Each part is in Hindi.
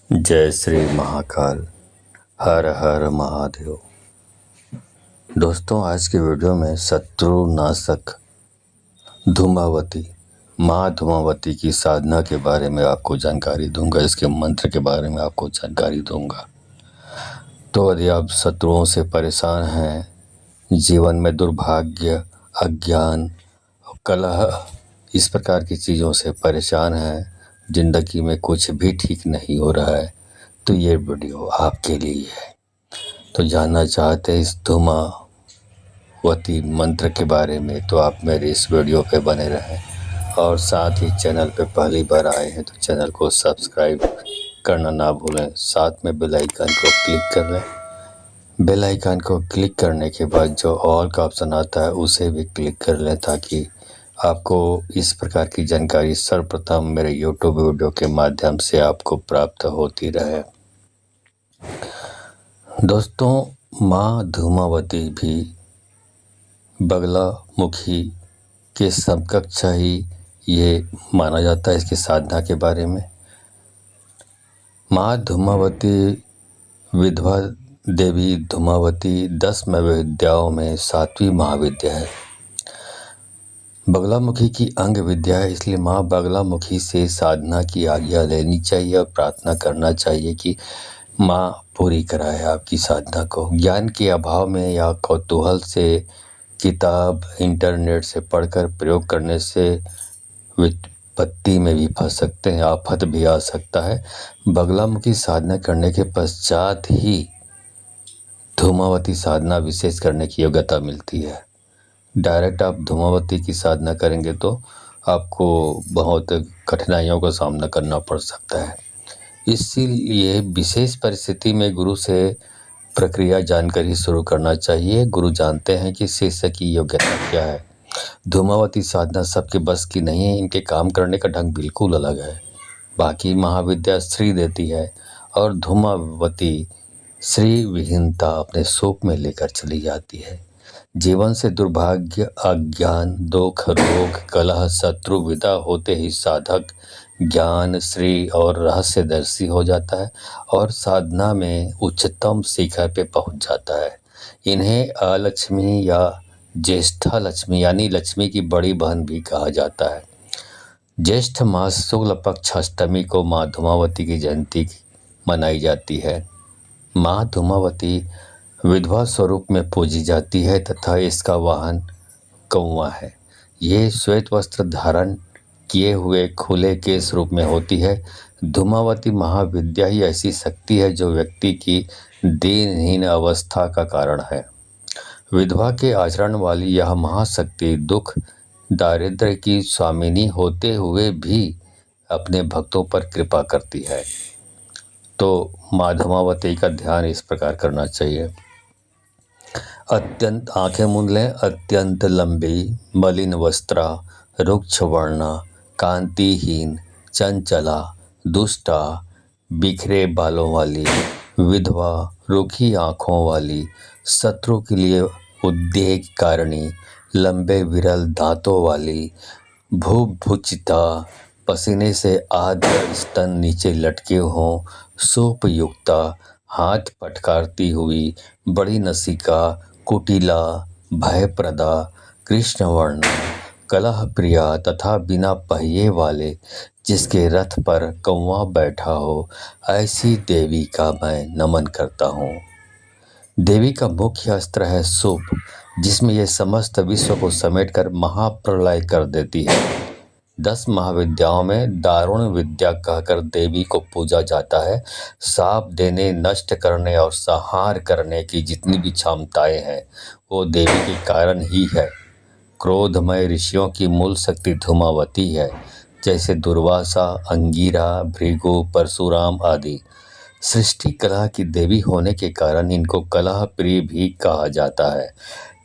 जय श्री महाकाल। हर हर महादेव। दोस्तों, आज के वीडियो में शत्रुनाशक धूमावती माँ धूमावती की साधना के बारे में आपको जानकारी दूंगा। इसके मंत्र के बारे में आपको जानकारी दूंगा। तो यदि आप शत्रुओं से परेशान हैं, जीवन में दुर्भाग्य, अज्ञान, कलह, इस प्रकार की चीज़ों से परेशान हैं, जिंदगी में कुछ भी ठीक नहीं हो रहा है, तो ये वीडियो आपके लिए है। तो जानना चाहते हैं इस धूमावती मंत्र के बारे में, तो आप मेरे इस वीडियो पे बने रहें। और साथ ही चैनल पे पहली बार आए हैं तो चैनल को सब्सक्राइब करना ना भूलें। साथ में बेल आइकन को क्लिक कर लें। बेल आइकन को क्लिक करने के बाद जो ऑल का ऑप्शन आता है उसे भी क्लिक कर लें, ताकि आपको इस प्रकार की जानकारी सर्वप्रथम मेरे यूट्यूब वीडियो के माध्यम से आपको प्राप्त होती रहे। दोस्तों, माँ धूमावती भी बगलामुखी के समकक्ष ही ये माना जाता है। इसकी साधना के बारे में, माँ धूमावती विधवा देवी धूमावती 10 महाविद्याओं में 7वीं महाविद्या है। बगलामुखी की अंग विद्या है, इसलिए माँ बगलामुखी से साधना की आज्ञा लेनी चाहिए और प्रार्थना करना चाहिए कि माँ पूरी कराए आपकी साधना को। ज्ञान के अभाव में या कौतूहल से किताब इंटरनेट से पढ़कर प्रयोग करने से विपत्ति में भी फंस सकते हैं, आफत भी आ सकता है। बगलामुखी साधना करने के पश्चात ही धूमावती साधना विशेष करने की योग्यता मिलती है। डायरेक्ट आप धूमावती की साधना करेंगे तो आपको बहुत कठिनाइयों का सामना करना पड़ सकता है। इसीलिए विशेष परिस्थिति में गुरु से प्रक्रिया जानकर ही शुरू करना चाहिए। गुरु जानते हैं कि शिष्य की योग्यता क्या है। धूमावती साधना सबके बस की नहीं है, इनके काम करने का ढंग बिल्कुल अलग है। बाकी महाविद्या श्री देती है और धूमावती श्री विहीनता अपने सूप में लेकर चली जाती है। जीवन से दुर्भाग्य, अज्ञान, दुख, रोग, कलह, शत्रु विदा होते ही साधक ज्ञान, श्री और रहस्यदर्शी हो जाता है और साधना में उच्चतम शिखर पे पहुंच जाता है। इन्हें अलक्ष्मी या ज्येष्ठा लक्ष्मी यानी लक्ष्मी की बड़ी बहन भी कहा जाता है। ज्येष्ठ मास शुक्ल पक्ष अष्टमी को माँ धूमावती की जयंती मनाई जाती है। माँ धूमावती विधवा स्वरूप में पूजी जाती है तथा इसका वाहन कौवा है। ये श्वेत वस्त्र धारण किए हुए खुले केस रूप में होती है। धूमावती महाविद्या ही ऐसी शक्ति है जो व्यक्ति की दीनहीन अवस्था का कारण है। विधवा के आचरण वाली यह महाशक्ति दुख दारिद्र्य की स्वामिनी होते हुए भी अपने भक्तों पर कृपा करती है। तो माँ धूमावती का ध्यान इस प्रकार करना चाहिए। अत्यंत आंखें मूंद लें। अत्यंत लंबी, मलिन वस्त्रा, रुक्ष वर्णा, कांतिहीन, चंचला, दुष्टा, बिखरे बालों वाली, विधवा, रूखी आंखों वाली, शत्रु के लिए उद्वेग कारिणी, लंबे विरल दांतों वाली, भूभुचिता, पसीने से आद्र स्तन नीचे लटके हों, सूप युक्ता, हाथ पटकारती हुई, बड़ी नसिका, कुटिला, भयप्रदा, कृष्णवर्ण, कलह प्रिया तथा बिना पहिए वाले, जिसके रथ पर कौवा बैठा हो, ऐसी देवी का मैं नमन करता हूँ। देवी का मुख्य अस्त्र है सूप, जिसमें यह समस्त विश्व को समेटकर महाप्रलय कर देती है। 10 महाविद्याओं में दारुण विद्या कहकर देवी को पूजा जाता है। शाप देने, नष्ट करने और संहार करने की जितनी भी क्षमताएं हैं वो देवी के कारण ही है। क्रोधमय ऋषियों की मूल शक्ति धूमावती है, जैसे दुर्वासा, अंगिरा, भृगु, परशुराम आदि। सृष्टि कलह की देवी होने के कारण इनको कलह प्रिय भी कहा जाता है।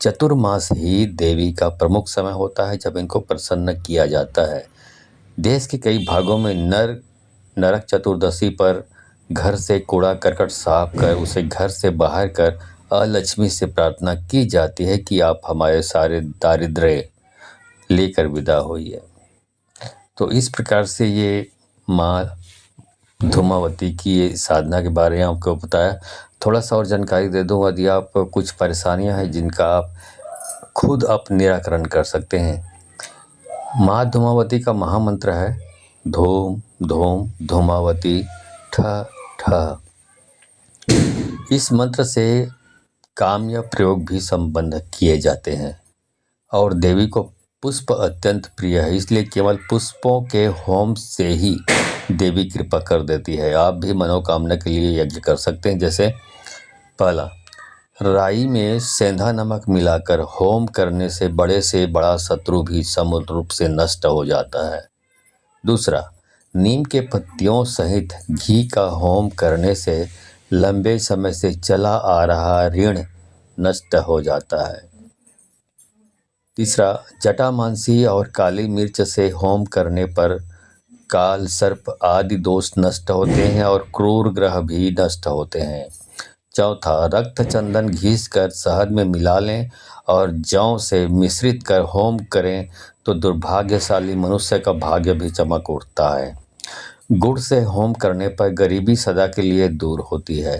चतुर्मास ही देवी का प्रमुख समय होता है जब इनको प्रसन्न किया जाता है। देश के कई भागों में नरक चतुर्दशी पर घर से कूड़ा करकट साफ कर उसे घर से बाहर कर अलक्ष्मी से प्रार्थना की जाती है कि आप हमारे सारे दारिद्र्य लेकर विदा होइए। तो इस प्रकार से ये माँ धूमावती की साधना के बारे में आपको बताया। थोड़ा सा और जानकारी दे दूँ, यदि आप कुछ परेशानियां हैं जिनका आप खुद आप निराकरण कर सकते हैं। माँ धूमावती का महामंत्र है धूम धूम धूमावती ठ ठ। इस मंत्र से काम या प्रयोग भी संबंध किए जाते हैं और देवी को पुष्प अत्यंत प्रिय है, इसलिए केवल पुष्पों के होम से ही देवी कृपा कर देती है। आप भी मनोकामना के लिए यज्ञ कर सकते हैं। जैसे पहला, राई में सेंधा नमक मिलाकर होम करने से बड़ा शत्रु भी समूल रूप से नष्ट हो जाता है। दूसरा, नीम के पत्तियों सहित घी का होम करने से लंबे समय से चला आ रहा ऋण नष्ट हो जाता है। तीसरा, जटामांसी और काली मिर्च से होम करने पर काल सर्प आदि दोष नष्ट होते हैं और क्रूर ग्रह भी नष्ट होते हैं। चौथा, रक्त चंदन घिस कर शहद में मिला लें और जौ से मिश्रित कर होम करें तो दुर्भाग्यशाली मनुष्य का भाग्य भी चमक उठता है। गुड़ से होम करने पर गरीबी सदा के लिए दूर होती है।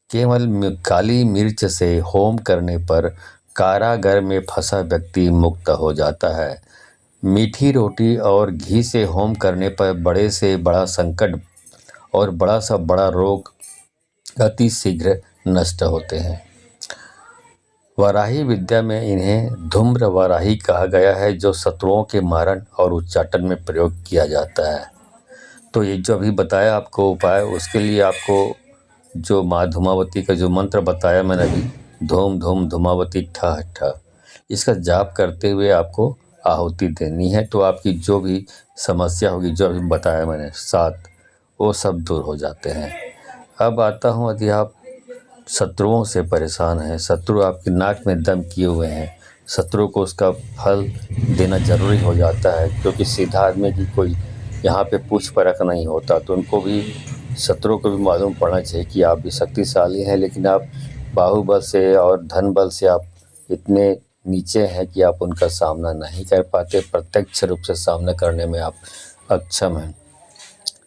केवल काली मिर्च से होम करने पर कारागार में फंसा व्यक्ति मुक्त हो जाता है। मीठी रोटी और घी से होम करने पर बड़े से बड़ा संकट और बड़ा सा बड़ा रोग अति शीघ्र नष्ट होते हैं। वाराही विद्या में इन्हें धूम्र वाराही कहा गया है, जो शत्रुओं के मारण और उच्चाटन में प्रयोग किया जाता है। तो ये जो अभी बताया आपको उपाय, उसके लिए आपको जो माँ धूमावती का जो मंत्र बताया मैंने अभी, धूम धूम धूमावती ठा ठा, इसका जाप करते हुए आपको आहुति देनी है। तो आपकी जो भी समस्या होगी, जो अभी बताया मैंने 7, वो सब दूर हो जाते हैं। अब आता हूँ, यदि आप शत्रुओं से परेशान हैं, शत्रु आपकी नाक में दम किए हुए हैं, शत्रु को उसका फल देना जरूरी हो जाता है, क्योंकि सीधा आदमी की कोई यहाँ पे पूछ परख नहीं होता। तो उनको भी, शत्रु को भी मालूम पड़ना चाहिए कि आप भी शक्तिशाली हैं, लेकिन आप बाहुबल से और धन बल से आप इतने नीचे हैं कि आप उनका सामना नहीं कर पाते। प्रत्यक्ष रूप से सामना करने में आप अक्षम हैं।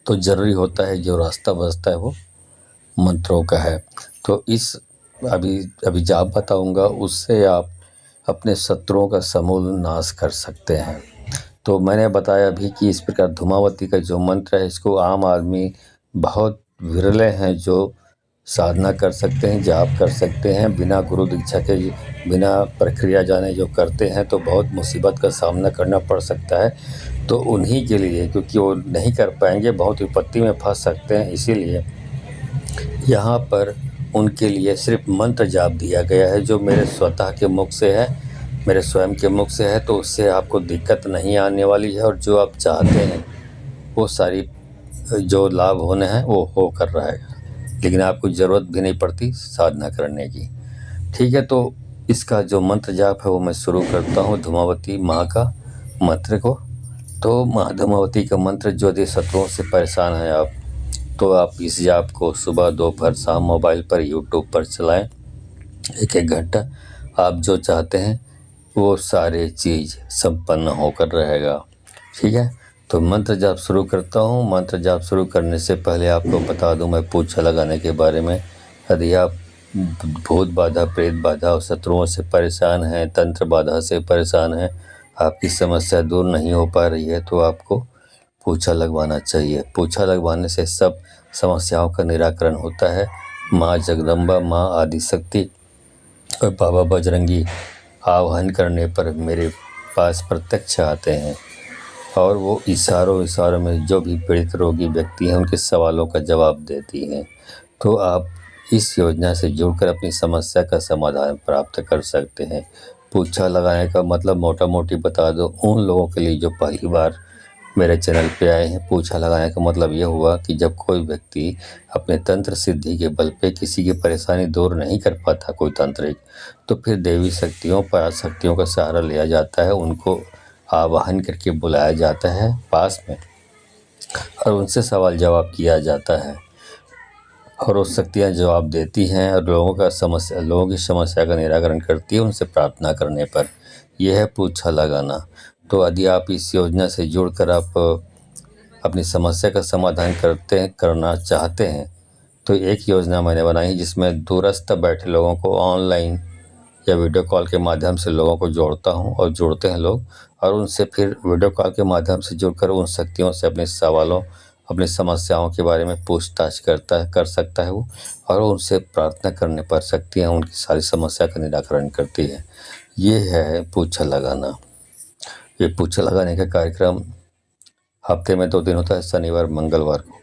तो ज़रूरी होता है जो रास्ता बचता है वो मंत्रों का है। तो इस अभी जाप बताऊंगा, उससे आप अपने शत्रुओं का समूल नाश कर सकते हैं। तो मैंने बताया अभी कि इस प्रकार धूमावती का जो मंत्र है, इसको आम आदमी बहुत विरले हैं जो साधना कर सकते हैं, जाप कर सकते हैं बिना गुरु दीक्षा के, बिना प्रक्रिया जाने जो करते हैं तो बहुत मुसीबत का सामना करना पड़ सकता है। तो उन्हीं के लिए, क्योंकि वो नहीं कर पाएंगे, बहुत विपत्ति में फंस सकते हैं, इसीलिए यहाँ पर उनके लिए सिर्फ मंत्र जाप दिया गया है, जो मेरे स्वतः के मुख से है, मेरे स्वयं के मुख से है। तो उससे आपको दिक्कत नहीं आने वाली है और जो आप चाहते हैं वो सारी जो लाभ होने हैं वो हो कर रहेगा, लेकिन आपको ज़रूरत भी नहीं पड़ती साधना करने की। ठीक है, तो इसका जो मंत्र जाप है वो मैं शुरू करता हूँ धूमावती माँ का मंत्र को। तो माँ धूमावती का मंत्र, जो यदि शत्रुओं से परेशान हैं आप, तो आप इस जाप को सुबह दोपहर शाम मोबाइल पर यूट्यूब पर चलाएं 1-1 घंटा। आप जो चाहते हैं वो सारे चीज़ संपन्न होकर रहेगा। ठीक है, तो मंत्र जाप शुरू करता हूँ। मंत्र जाप शुरू करने से पहले आपको बता दूँ मैं पूछा लगाने के बारे में। यदि आप भूत बाधा, प्रेत बाधा और शत्रुओं से परेशान हैं, तंत्र बाधा से परेशान हैं, आपकी समस्या दूर नहीं हो पा रही है, तो आपको पूछा लगवाना चाहिए। पूछा लगवाने से सब समस्याओं का निराकरण होता है। माँ जगदम्बा, माँ आदिशक्ति और बाबा बजरंगी आह्वान करने पर मेरे पास प्रत्यक्ष आते हैं और वो इशारों में जो भी पीड़ित रोगी व्यक्ति हैं उनके सवालों का जवाब देती हैं। तो आप इस योजना से जुड़कर अपनी समस्या का समाधान प्राप्त कर सकते हैं। पूछा लगाने का मतलब मोटा मोटी बता दो उन लोगों के लिए जो पहली बार मेरे चैनल पे आए हैं। पूछा लगाने का मतलब ये हुआ कि जब कोई व्यक्ति अपने तंत्र सिद्धि के बल पे किसी की परेशानी दूर नहीं कर पाता, कोई तांत्रिक, तो फिर देवी शक्तियों, पराशक्तियों का सहारा लिया जाता है। उनको आवाहन करके बुलाया जाता है पास में और उनसे सवाल जवाब किया जाता है और वो शक्तियाँ जवाब देती हैं और लोगों की समस्या का निराकरण करती है उनसे प्रार्थना करने पर। यह है पूछा लगाना। तो यदि आप इस योजना से जुड़कर आप अपनी समस्या का समाधान करना चाहते हैं तो एक योजना मैंने बनाई है जिसमें दूरस्थ बैठे लोगों को ऑनलाइन या वीडियो कॉल के माध्यम से लोगों को जोड़ता हूं और जुड़ते हैं लोग, और उनसे फिर वीडियो कॉल के माध्यम से जुड़कर उन शक्तियों से अपने सवालों, अपनी समस्याओं के बारे में पूछताछ कर सकता है वो, और उनसे प्रार्थना करने पर शक्तियाँ उनकी सारी समस्या का निराकरण करती है। ये है पूछा लगाना। ये पूछा लगाने का कार्यक्रम हफ्ते में 2 दिन होता है, शनिवार मंगलवार को।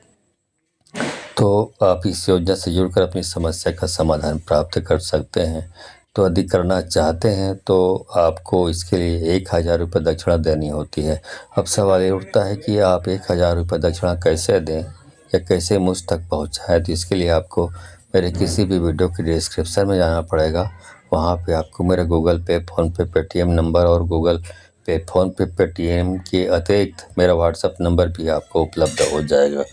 तो आप इस योजना से जुड़कर अपनी समस्या का समाधान प्राप्त कर सकते हैं। तो यदि करना चाहते हैं तो आपको इसके लिए 1000 रुपये दक्षिणा देनी होती है। अब सवाल ये उठता है कि आप 1000 रुपये दक्षिणा कैसे दें या कैसे मुझ तक पहुंचाएं। तो इसके लिए आपको मेरे किसी भी वीडियो के डिस्क्रिप्शन में जाना पड़ेगा। वहां पे आपको मेरा गूगल पे, फ़ोनपे, पेटीएम नंबर और गूगल पे, फ़ोनपे, पेटीएम के अतिरिक्त मेरा व्हाट्सएप नंबर भी आपको उपलब्ध हो जाएगा।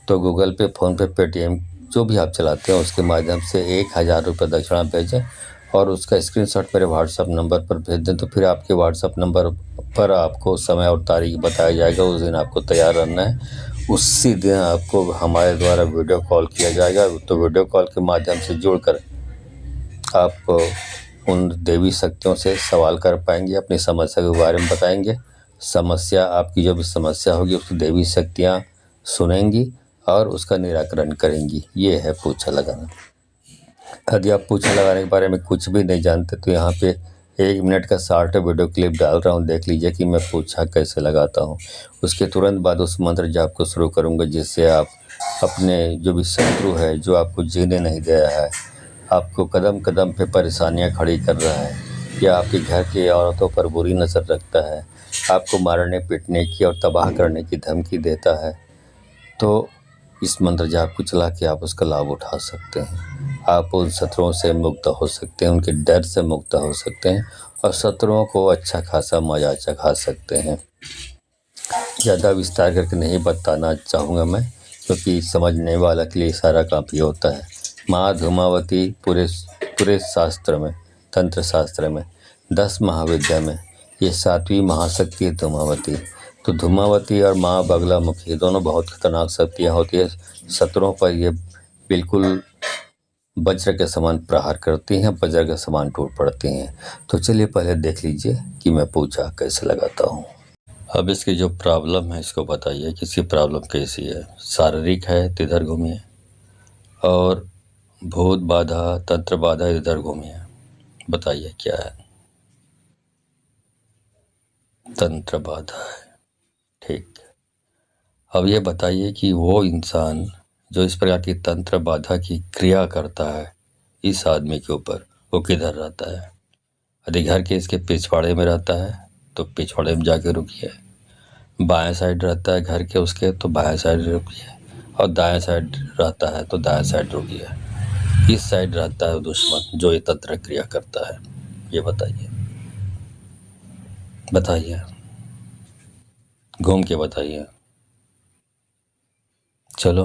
तो गूगल पे, फ़ोनपे, पेटीएम जो भी आप चलाते हैं उसके माध्यम से 1000 रुपये दक्षिणा भेजें और उसका स्क्रीनशॉट मेरे व्हाट्सएप नंबर पर भेज दें। तो फिर आपके व्हाट्सएप नंबर पर आपको समय और तारीख बताया जाएगा, उस दिन आपको तैयार रहना है। उसी दिन आपको हमारे द्वारा वीडियो कॉल किया जाएगा। तो वीडियो कॉल के माध्यम से जुड़कर आप उन देवी शक्तियों से सवाल कर पाएंगे, अपनी समस्या के बारे में बताएंगे। समस्या, आपकी जो भी समस्या होगी उसकी देवी शक्तियाँ सुनेंगी और उसका निराकरण करेंगी। ये है पूछा लगाना। यदि आप पूछा लगाने के बारे में कुछ भी नहीं जानते तो यहाँ पे 1 मिनट का शॉर्ट वीडियो क्लिप डाल रहा हूँ, देख लीजिए कि मैं पूछा कैसे लगाता हूँ। उसके तुरंत बाद उस मंत्र जाप को शुरू करूँगा जिससे आप अपने जो भी शत्रु है, जो आपको जीने नहीं दे रहा है, आपको कदम कदम पे परेशानियाँ खड़ी कर रहा है या आपके घर की औरतों पर बुरी नज़र रखता है, आपको मारने पीटने की और तबाह करने की धमकी देता है, तो इस मंत्र जाप को चला के आप उसका लाभ उठा सकते हैं। आप उन शत्रुओं से मुक्त हो सकते हैं, उनके डर से मुक्त हो सकते हैं और शत्रुओं को अच्छा खासा मजा चखा सकते हैं। ज़्यादा विस्तार करके नहीं बताना चाहूँगा मैं, क्योंकि समझने वाला के लिए सारा काफ़ी होता है। माँ धूमावती पूरे शास्त्र में, तंत्र शास्त्र में 10 महाविद्या में ये 7वीं महाशक्ति है धूमावती। तो धूमावती और माँ बगलामुखी दोनों बहुत खतरनाक शक्तियाँ होती है। शत्रुओं पर ये बिल्कुल वज्र के समान प्रहार करती हैं, वज्र के समान टूट पड़ती हैं। तो चलिए पहले देख लीजिए कि मैं पूछा कैसे लगाता हूँ। अब इसकी जो प्रॉब्लम है इसको बताइए कि इसकी प्रॉब्लम कैसी है। शारीरिक है तो इधर घूमिए, और भूत बाधा, तंत्र बाधा इधर घूमिए। बताइए क्या है। तंत्र बाधा है, ठीक। अब ये बताइए कि वो इंसान जो इस प्रकार की तंत्र बाधा की क्रिया करता है इस आदमी के ऊपर, वो किधर रहता है। यदि घर के इसके पिछवाड़े में रहता है तो पिछवाड़े में जाके रुकिए। बाएं साइड रहता है घर के उसके तो बाएं साइड रुकिए, और दाएं साइड रहता है तो दाएं साइड रुकिए। इस साइड रहता है दुश्मन जो ये तंत्र क्रिया करता है। ये बताइए, बताइए, घूम के बताइए। चलो,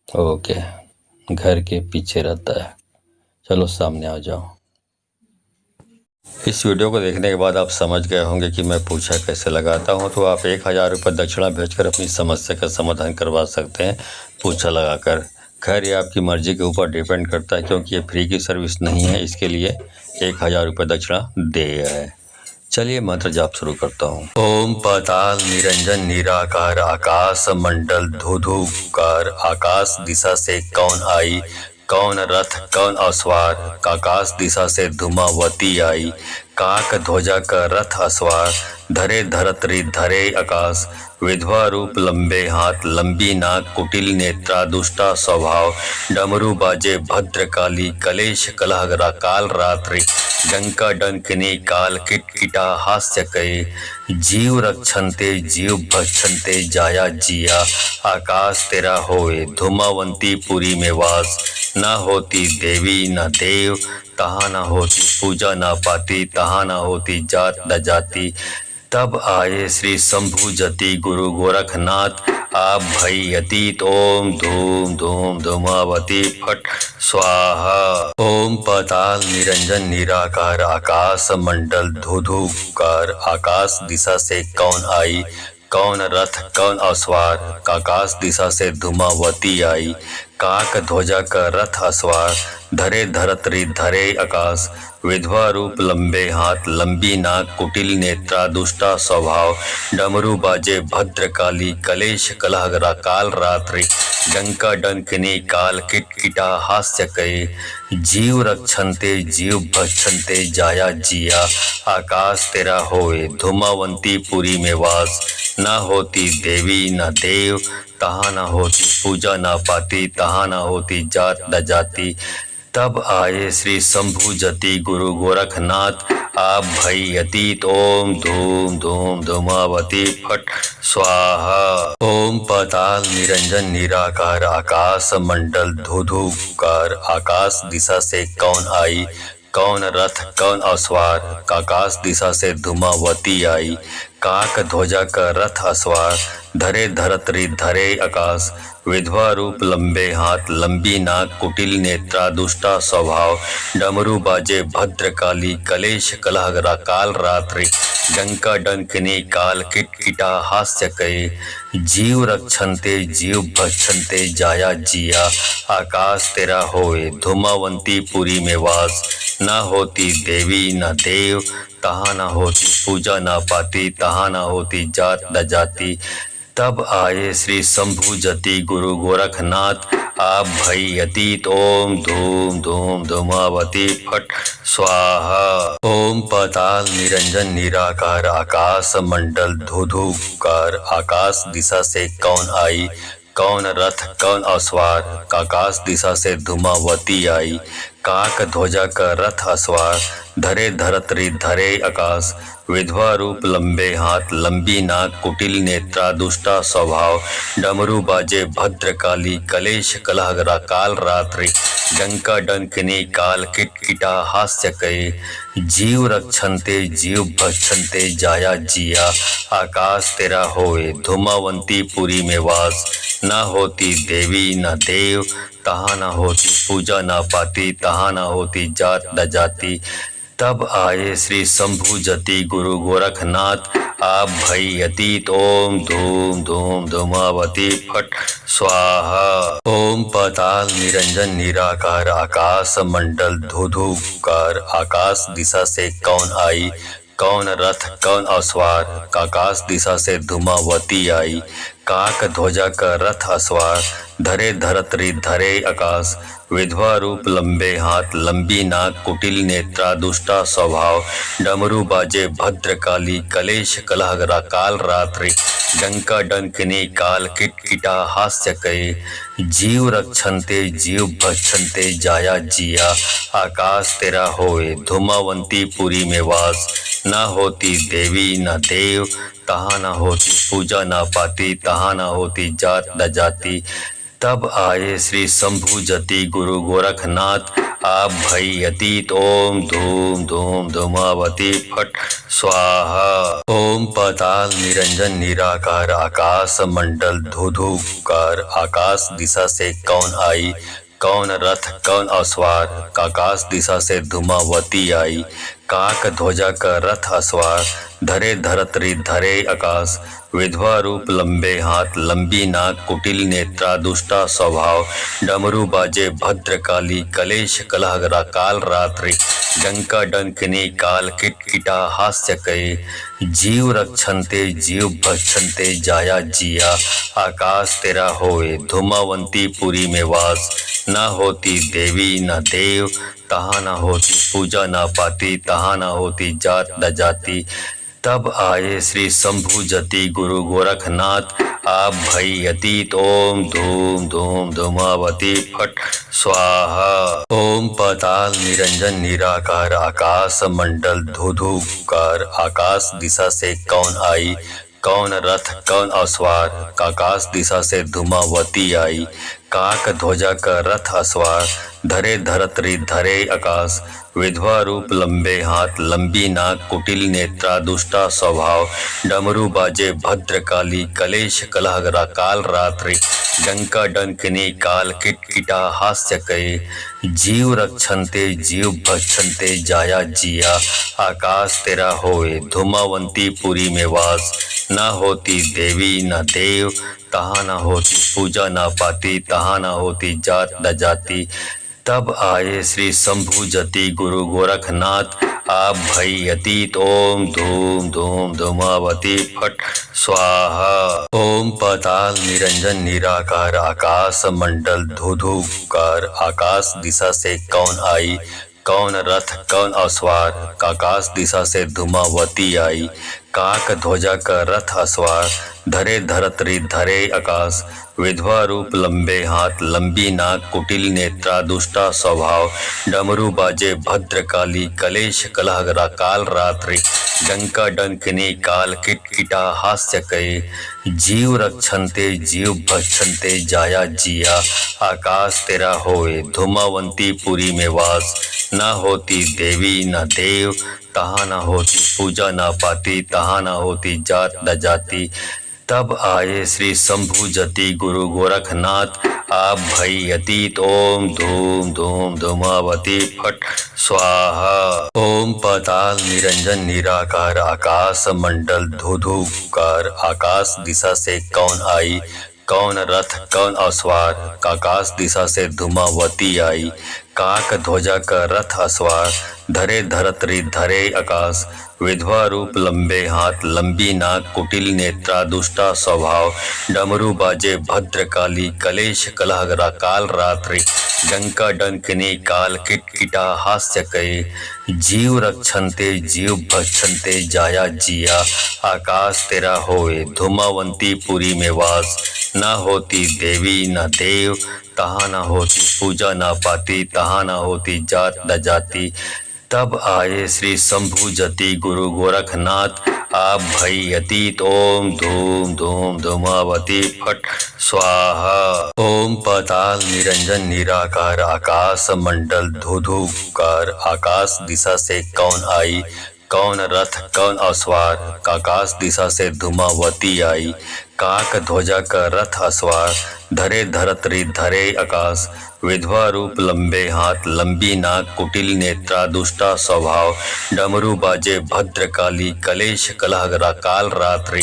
ओके, घर के पीछे रहता है। चलो सामने आ जाओ। इस वीडियो को देखने के बाद आप समझ गए होंगे कि मैं पूछा कैसे लगाता हूं। तो आप 1000 रुपये दक्षिणा भेजकर अपनी समस्या का समाधान करवा सकते हैं पूछा लगाकर। खैर ये आपकी मर्जी के ऊपर डिपेंड करता है, क्योंकि ये फ्री की सर्विस नहीं है, इसके लिए 1000 रुपये दक्षिणा दे है। चलिए मंत्र जाप शुरू करता हूँ। ओम पाताल निरंजन निराकार आकाश मंडल धुधुकार। आकाश दिशा से कौन आई, कौन रथ कौन अश्वार। आकाश दिशा से धूमावती आई, काक ध्वजा का रथ अश्वार। धरे धरत्री धरे आकाश, विधवा रूप लंबे हाथ लंबी नाक कुटिल नेत्रा दुष्टा स्वभाव। डमरू बाजे भद्रकाली कलेश कलह काल रात्रि। डंका डंकनी काल किटकिटा हास्य कहे। जीव रक्षन्ते जीव भक्षन्ते जाया जिया। आकाश तेरा होए धूमावंती पुरी में वास। न होती देवी न देव तहाँ न होती पूजा न पाती। तहाँ न होती जात न जाति तब आए श्री शंभु जति गुरु गोरखनाथ। आप भई अतीत ओम धूम धूम धूमावती फट स्वाहा। ओम पाताल निरंजन निराकार आकाश मंडल धुधुकार। आकाश दिशा से कौन आई, कौन रथ कौन अस्वार। आकाश दिशा से धूमावती आई, काक ध्वजा का रथ अस्वार। धरे धरत्री धरे आकाश, विधवा रूप लंबे हाथ लंबी नाक कुटिल नेत्रा दुष्टा स्वभाव। डमरू बाजे भद्रकाली कलेश कलह काल रात्रि। डंका डंकनी काल किटकिटा हास्य कहे। जीव रक्षन्ते जीव भक्षन्ते जाया जिया। आकाश तेरा होए धूमावंती पुरी में वास। न होती देवी न देव, तहाँ न होती पूजा न पाती। तहाँ न होती जात न जाति। तब आए श्री शंभु जति गुरु गोरखनाथ। आप भई अतीत ओम धूम धूम धूमावती फट स्वाहा। ओम पाताल निरंजन निराकार आकाश मंडल धुधुकार। आकाश दिशा से कौन आई, कौन रथ कौन अस्वार। आकाश दिशा से धूमावती आई, काक ध्वजा का रथ अस्वार। धरे धरत्री धरे आकाश, विधवा रूप लंबे हाथ लंबी नाक कुटिल नेत्रा दुष्टा स्वभाव। डमरू बाजे भद्रकाली कलेश कलह काल रात्रि। डंका डंकनी काल किटकिटा हास्य कहे। जीव रक्षन्ते जीव भक्षन्ते जाया जिया। आकाश तेरा होए धूमावंती पुरी में वास। न होती देवी न देव, तहाँ न होती पूजा न पाती। तहाँ न होती जात न जाति। तब आए श्री शंभु जति गुरु गोरखनाथ। आप भई अतीत ओम धूम धूम धूमावती फट स्वाहा। ओम पाताल निरंजन निराकार आकाश मंडल धुधुकार। आकाश दिशा से कौन आई, कौन रथ कौन अस्वार। आकाश दिशा से धूमावती आई, काक ध्वजा का रथ अस्वार। धरे धरत्री धरे आकाश, विधवा रूप लंबे हाथ लंबी नाक कुटिल नेत्रा दुष्टा स्वभाव। डमरू बाजे भद्रकाली कलेश कलह काल रात्रि। डंका डंकनी काल किटकिटा हास्य कहे। जीव रक्षन्ते जीव भक्षन्ते जाया जिया। आकाश तेरा होए धूमावंती पुरी में वास। न होती देवी न देव, तहाँ न होती पूजा न पाती। तहाँ न होती जात न जाति। तब आए श्री शंभु जति गुरु गोरखनाथ। आप भई अतीत ओम धूम धूम धूमावती फट स्वाहा। ओम पाताल निरंजन निराकार आकाश मंडल धुधुकार। आकाश दिशा से कौन आई, कौन रथ कौन अस्वार। आकाश दिशा से धूमावती आई, काक ध्वजा का रथ अस्वार। धरे धरत्री धरे आकाश, विधवा रूप लंबे हाथ लंबी नाक कुटिल नेत्रा दुष्टा स्वभाव। डमरू बाजे भद्रकाली कलेश कलह काल रात्रि। डंका डंकनी काल किटकिटा हास्य कहे। जीव रक्षन्ते जीव भक्षन्ते जाया जिया। आकाश तेरा होए धूमावंती पुरी में वास। न होती देवी न देव, तहाँ न होती पूजा न पाती। तहाँ न होती जात न जाति। तब आए श्री शंभु जति गुरु गोरखनाथ। आप भई अतीत ओम धूम धूम धूमावती फट स्वाहा। ओम पाताल निरंजन निराकार आकाश मंडल धुधुकार। आकाश दिशा से कौन आई, कौन रथ कौन अस्वार। आकाश दिशा से धूमावती आई, काक ध्वजा का रथ अस्वार। धरे धरत्री धरे आकाश, विधवा रूप लंबे हाथ लंबी नाक कुटिल नेत्रा दुष्टा स्वभाव। डमरू बाजे भद्रकाली कलेश कलह काल रात्रि। डंका डंकनी काल किटकिटा हास्य कहे। जीव रक्षन्ते जीव भक्षन्ते जाया जिया। आकाश तेरा होए धूमावंती पुरी में वास। न होती देवी न देव, तहाँ न होती पूजा न पाती। तहाँ न होती जात न जाति। तब आए श्री शंभु जति गुरु गोरखनाथ। आप भई अतीत ओम धूम धूम धूमावती फट स्वाहा। ओम पाताल निरंजन निराकार आकाश मंडल धुधुकार। आकाश दिशा से कौन आई, कौन रथ कौन अस्वार। आकाश दिशा से धूमावती आई, काक ध्वजा का रथ अस्वार। धरे धरत्री धरे आकाश, विधवा रूप लंबे हाथ लंबी नाक कुटिल नेत्रा दुष्टा स्वभाव डमरू बाजे भद्रकाली कलेश कलह काल रात्रि डंका डंकिनी काल किटकिटा हास्य कहे जीव रक्षन्ते जीव भक्षन्ते जाया जिया आकाश तेरा होए धूमावंती पुरी में वास न होती देवी न देव तहाँ न होती पूजा न पाती तहाँ न होती जात न जाति। तब आए श्री शंभु जति गुरु गोरखनाथ आप भई अतीत ओम धूम धूम धूमावती फट स्वाहा। ओम पाताल निरंजन निराकार आकाश मंडल धुधुकार आकाश दिशा से कौन आई कौन रथ कौन अस्वार आकाश दिशा से धूमावती आई काक ध्वजा का रथ अस्वार धरे धरत्री धरे आकाश विधवा रूप लंबे हाथ लंबी नाक कुटिल नेत्रा दुष्टा स्वभाव डमरू बाजे भद्रकाली कलेश कलह काल रात्रि डंका डंकिनी काल किटकिटा हास्य कहे जीव रक्षन्ते जीव भक्षन्ते जाया जिया आकाश तेरा होए धूमावंती पुरी में वास न होती देवी न देव तहाँ न होती पूजा न पाती तहाँ न होती जात न जाति। तब आए श्री शंभु जति गुरु गोरखनाथ आप भई अतीत ओम धूम धूम धूमावती फट स्वाहा। ओम पाताल निरंजन निराकार आकाश मंडल धुधुकार आकाश दिशा से कौन आई कौन रथ कौन अस्वार आकाश दिशा से धूमावती आई काक ध्वजा का रथ अस्वार धरे धरत्री धरे आकाश विधवा रूप लंबे हाथ लंबी नाक कुटिल नेत्रा दुष्टा स्वभाव डमरू बाजे भद्रकाली कलेश कलह काल रात्रि डंका डंकिनी काल किटकिटा हास्य कहे जीव रक्षन्ते जीव भक्षन्ते जाया जिया आकाश तेरा होए धूमावंती पुरी में वास न होती देवी न देव तहाँ न होती पूजा न पाती तहाँ न होती जात न जाति। तब आए श्री शंभु जति गुरु गोरखनाथ आप भई अतीत ओम धूम धूम धूमावती फट स्वाहा। ओम पाताल निरंजन निराकार आकाश मंडल धुधुकार आकाश दिशा से कौन आई कौन रथ कौन अस्वार आकाश दिशा से धूमावती आई काक ध्वजा का रथ अस्वार धरे धरत्री धरे आकाश विधवा रूप लंबे हाथ लंबी नाक कुटिल नेत्रा दुष्टा स्वभाव डमरू बाजे भद्रकाली कलेश कलह काल रात्रि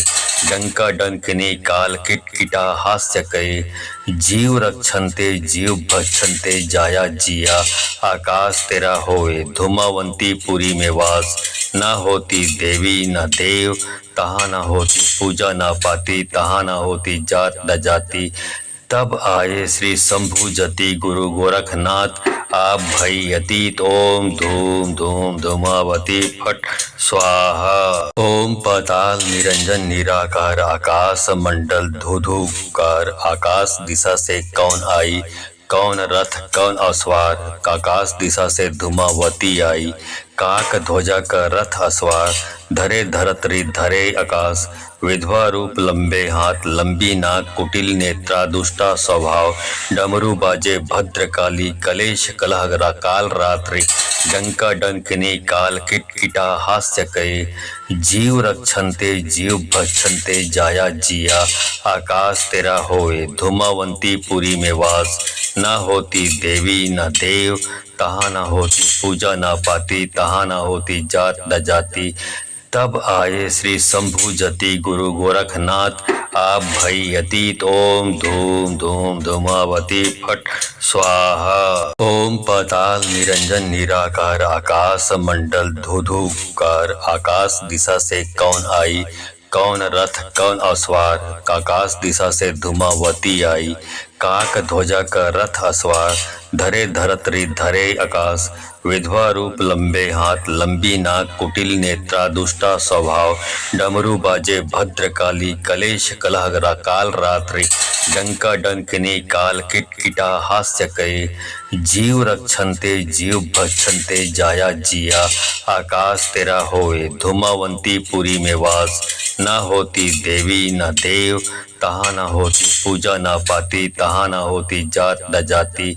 डंका डंकिनी काल किटकिटा हास्य कहे जीव रक्षन्ते जीव भक्षन्ते जाया जिया आकाश तेरा होए धूमावंती पुरी में वास न होती देवी न देव तहाँ न होती पूजा न पाती तहाँ न होती जात न जाति। तब आए श्री शंभु जति गुरु गोरखनाथ आप भई अतीत ओम धूम धूम धूमावती फट स्वाहा। ओम पाताल निरंजन निराकार आकाश मंडल धुधुकार आकाश दिशा से कौन आई कौन रथ कौन अस्वार आकाश दिशा से धूमावती आई काक ध्वजा का रथ अस्वार धरे धरत्री धरे आकाश विधवा रूप लंबे हाथ लंबी नाक कुटिल नेत्रा दुष्टा स्वभाव डमरू बाजे भद्रकाली कलेश कलह काल रात्रि डंका डंकिनी काल किटकिटा हास्य कहे जीव रक्षन्ते जीव भक्षन्ते जाया जिया आकाश तेरा होए धूमावंती पुरी में वास न होती देवी न देव तहाँ न होती पूजा न पाती तहाँ न होती जात न जाति। तब आए श्री शंभु जति गुरु गोरखनाथ आप भई अतीत ओम धूम धूम धूमावती फट स्वाहा। ओम पाताल निरंजन निराकार आकाश मंडल धुधुकार आकाश दिशा से कौन आई कौन रथ कौन अस्वार आकाश दिशा से धूमावती आई काक ध्वजा का रथ अस्वार धरे धरत्री धरे आकाश विधवा रूप लंबे हाथ लंबी नाक कुटिल नेत्रा दुष्टा स्वभाव डमरू बाजे भद्रकाली कलेश कलह काल रात्रि डंका डंकिनी काल किटकिटा हास्य कहे जीव रक्षन्ते जीव भक्षन्ते जाया जिया आकाश तेरा होए धूमावंती पुरी में वास न होती देवी न देव तहाँ न होती पूजा न पाती तहाँ न होती जात न जाति।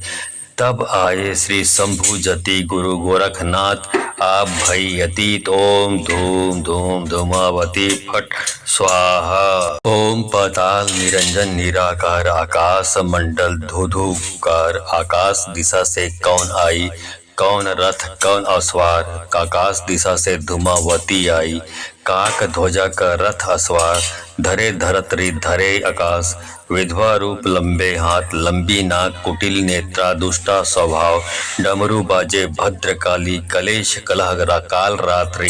तब आए श्री शंभु जति गुरु गोरखनाथ। आप भई अतीत ओम धूम धूम धूमावती फट स्वाहा। ओम पाताल निरंजन निराकार आकाश मंडल धुधुकार। आकाश दिशा से कौन आई, कौन रथ कौन अश्वार। आकाश दिशा से धूमावती आई, काक ध्वजा का रथ अश्वार। धरे धरत्री धरे आकाश, विधवा रूप लंबे हाथ लंबी नाक कुटिल नेत्रा दुष्टा स्वभाव। डमरू बाजे भद्रकाली कलेश कलह काल रात्रि।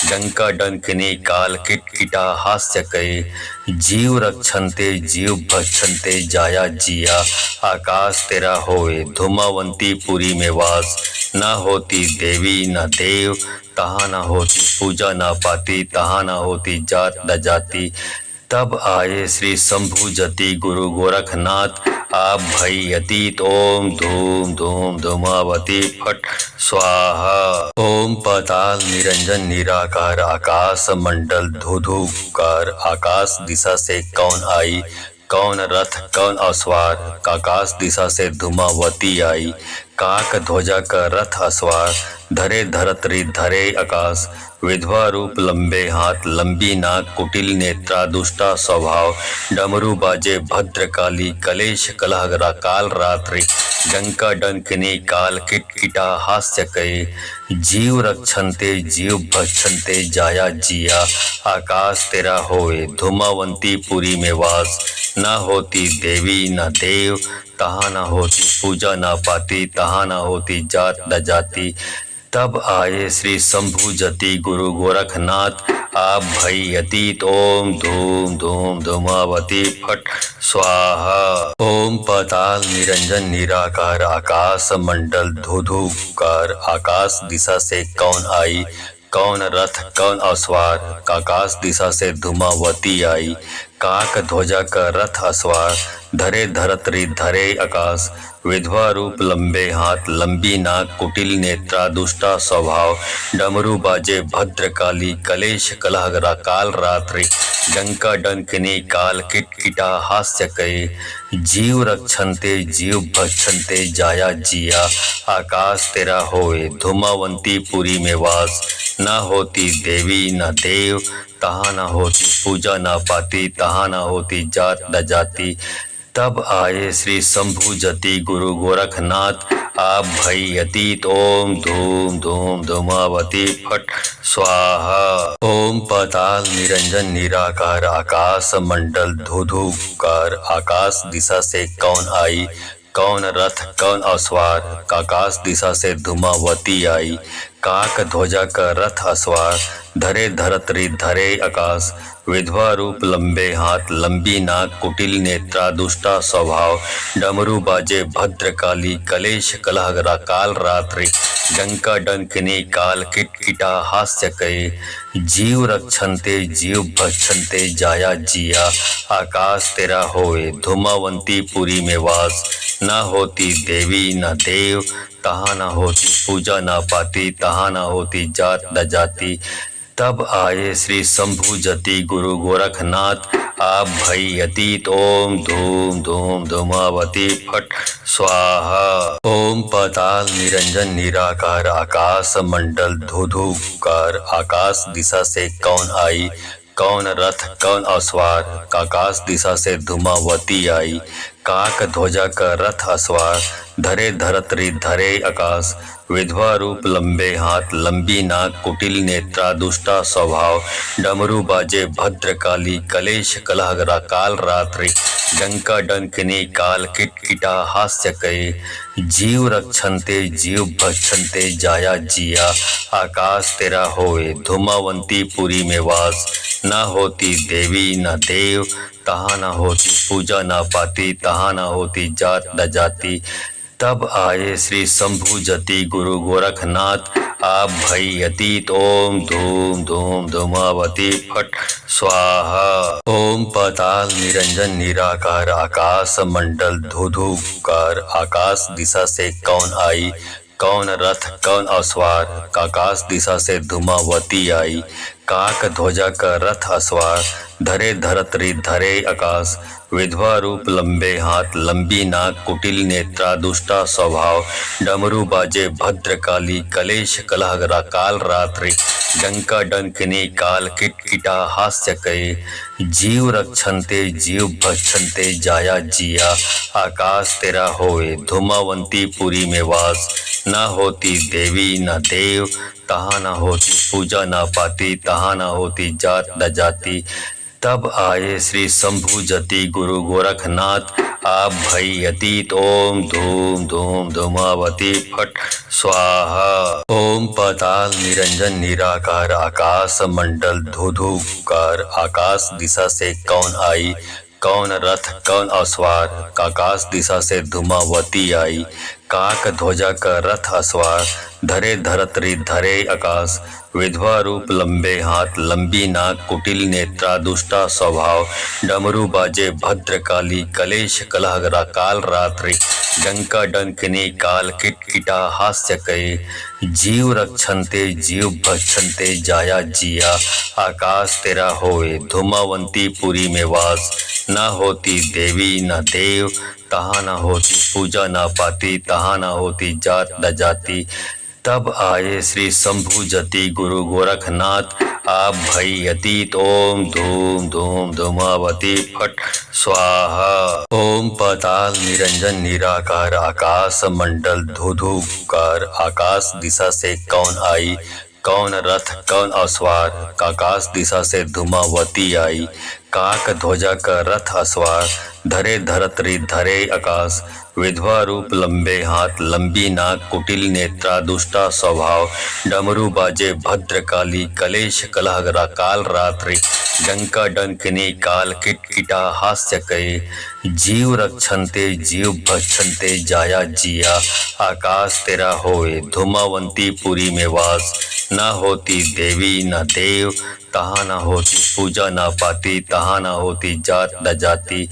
डंका डंकिनी काल किटकिटा हास्य कहे। जीव रक्षन्ते जीव भक्षन्ते जाया जिया। आकाश तेरा होए धूमावंती पुरी में वास। न होती देवी न देव तहाँ न होती पूजा न पाती। तहाँ न होती जात न जाति। तब आए श्री शंभु जति गुरु गोरखनाथ। आप भई अतीत ओम धूम धूम धूमावती फट स्वाहा। ओम पाताल निरंजन निराकार आकाश मंडल धुधुकार। आकाश दिशा से कौन आई, कौन रथ कौन अश्वार। आकाश दिशा से धूमावती आई, काक ध्वजा का रथ अश्वार। धरे धरत्री धरे आकाश, विधवा रूप लंबे हाथ लंबी नाक कुटिल नेत्रा दुष्टा स्वभाव। डमरू बाजे भद्रकाली कलेश कलह काल रात्रि। डंका डंकिनी काल किटकिटा हास्य कहे। जीव रक्षन्ते जीव भक्षन्ते जाया जिया। आकाश तेरा होए धूमावंती पुरी में वास। न होती देवी न देव तहाँ न होती पूजा न पाती। तहाँ न होती जात न जाति। तब आए श्री शंभु जति गुरु गोरखनाथ। आप भई अतीत ओम धूम धूम धूमावती फट स्वाहा। ओम पाताल निरंजन निराकार आकाश मंडल धुधुकार। आकाश दिशा से कौन आई, कौन रथ कौन अश्वार। आकाश दिशा से धूमावती आई, काक ध्वजा का रथ अश्वार। धरे धरत्री धरे आकाश, विधवा रूप लंबे हाथ लंबी नाक कुटिल नेत्रा दुष्टा स्वभाव। डमरू बाजे भद्रकाली कलेश कलह काल रात्रि। डंका डंकिनी काल किटकिटा हास्य कहे। जीव रक्षन्ते जीव भक्षन्ते जाया जिया। आकाश तेरा होए धूमावंती पुरी में वास। न होती देवी न देव तहाँ न होती पूजा न पाती। तहाँ न होती जात न जाति। तब आए श्री शंभु जति गुरु गोरखनाथ। आप भई अतीत ओम धूम धूम धूमावती फट स्वाहा। ओम पाताल निरंजन निराकार आकाश मंडल धुधुकार। आकाश दिशा से कौन आई, कौन रथ कौन अश्वार। आकाश दिशा से धूमावती आई, काक ध्वजा का रथ अश्वार। धरे धरत्री धरे आकाश, विधवा रूप लंबे हाथ लंबी नाक कुटिल नेत्रा दुष्टा स्वभाव। डमरू बाजे भद्रकाली कलेश कलह काल रात्रि। डंका डंकिनी काल किटकिटा हास्य कहे। जीव रक्षन्ते जीव भक्षन्ते जाया जिया। आकाश तेरा होए धूमावंती पुरी में वास। न होती देवी न देव तहाँ न होती पूजा न पाती। तहाँ न होती जात न जाति। तब आए श्री शंभु जति गुरु गोरखनाथ। आप भई अतीत ओम धूम धूम धूमावती फट स्वाहा। ओम पाताल निरंजन निराकार आकाश मंडल धुधुकार। आकाश दिशा से कौन आई, कौन रथ कौन अश्वार। आकाश दिशा से धूमावती आई, काक ध्वजा का रथ अश्वार। धरे धरत्री धरे आकाश, विधवा रूप लंबे हाथ लंबी नाक कुटिल नेत्रा दुष्टा स्वभाव। डमरू बाजे भद्रकाली कलेश कलह काल रात्रि। डंका डंकिनी काल किटकिटा हास्य कहे। जीव रक्षन्ते जीव भक्षन्ते जाया जिया। आकाश तेरा होए धूमावंती पुरी में वास। न होती देवी न देव तहाँ न होती पूजा न पाती। तहाँ न होती जात न जाति। तब आए श्री शंभु जति गुरु गोरखनाथ। आप भई अतीत ओम धूम धूम धूमावती फट स्वाहा। ओम पाताल निरंजन निराकार आकाश मंडल धुधुकार। आकाश दिशा से कौन आई, कौन रथ कौन अश्वार। आकाश दिशा से धूमावती आई, काक ध्वजा का रथ अश्वार। धरे धरत्री धरे आकाश, विधवा रूप लंबे हाथ लंबी नाक कुटिल नेत्रा दुष्टा स्वभाव डमरू बाजे भद्रकाली कलेश कलह काल रात्रि डंका डंकिनी काल किटकिटा हास्य कये जीव रक्षन्ते जीव भक्षन्ते जाया जिया आकाश तेरा होए धूमावंती पुरी में वास न होती देवी न देव तहाँ न होती पूजा न पाती तहाँ न होती जात न जाति तब आए श्री शंभु जति गुरु गोरखनाथ आप भई अतीत ओम धूम धूम धूमावती फट स्वाहा ओम पाताल निरंजन निराकार आकाश मंडल धुधुकार आकाश दिशा से कौन आई कौन रथ कौन अश्वार आकाश दिशा से धूमावती आई काक ध्वजा का रथ अश्वार धरे धरत्री धरे आकाश विधवा रूप लंबे हाथ लंबी नाक कुटिल नेत्रा दुष्टा स्वभाव डमरू बाजे भद्रकाली कलेश कलह काल रात्रि डंका डंकिनी काल किटकिटा हास्य कये जीव रक्षन्ते जीव भक्षन्ते जाया जिया आकाश तेरा होए धूमावंती पुरी में वास न होती देवी न देव तहाँ न होती पूजा न पाती तहाँ न होती जात न जाति तब आए श्री शंभु जति गुरु गोरखनाथ आप भई अतीत ओम धूम धूम धूमावती फट स्वाहा ओम पाताल निरंजन निराकार आकाश मंडल धुधुकार आकाश दिशा से कौन आई कौन रथ कौन अश्वार आकाश दिशा से धूमावती आई काक ध्वजा का रथ अश्वार धरे धरत्री धरे आकाश विधवा रूप लंबे हाथ लंबी नाक कुटिल नेत्रा दुष्टा स्वभाव डमरू बाजे भद्रकाली कलेश कलह काल रात्रि डंका डंकिनी काल किटकिटा हास्य कये जीव रक्षन्ते जीव भक्षन्ते जाया जिया आकाश तेरा होए धूमावंती पुरी में वास न होती देवी न देव तहाँ न होती पूजा न पाती तहाँ न होती जात न जाति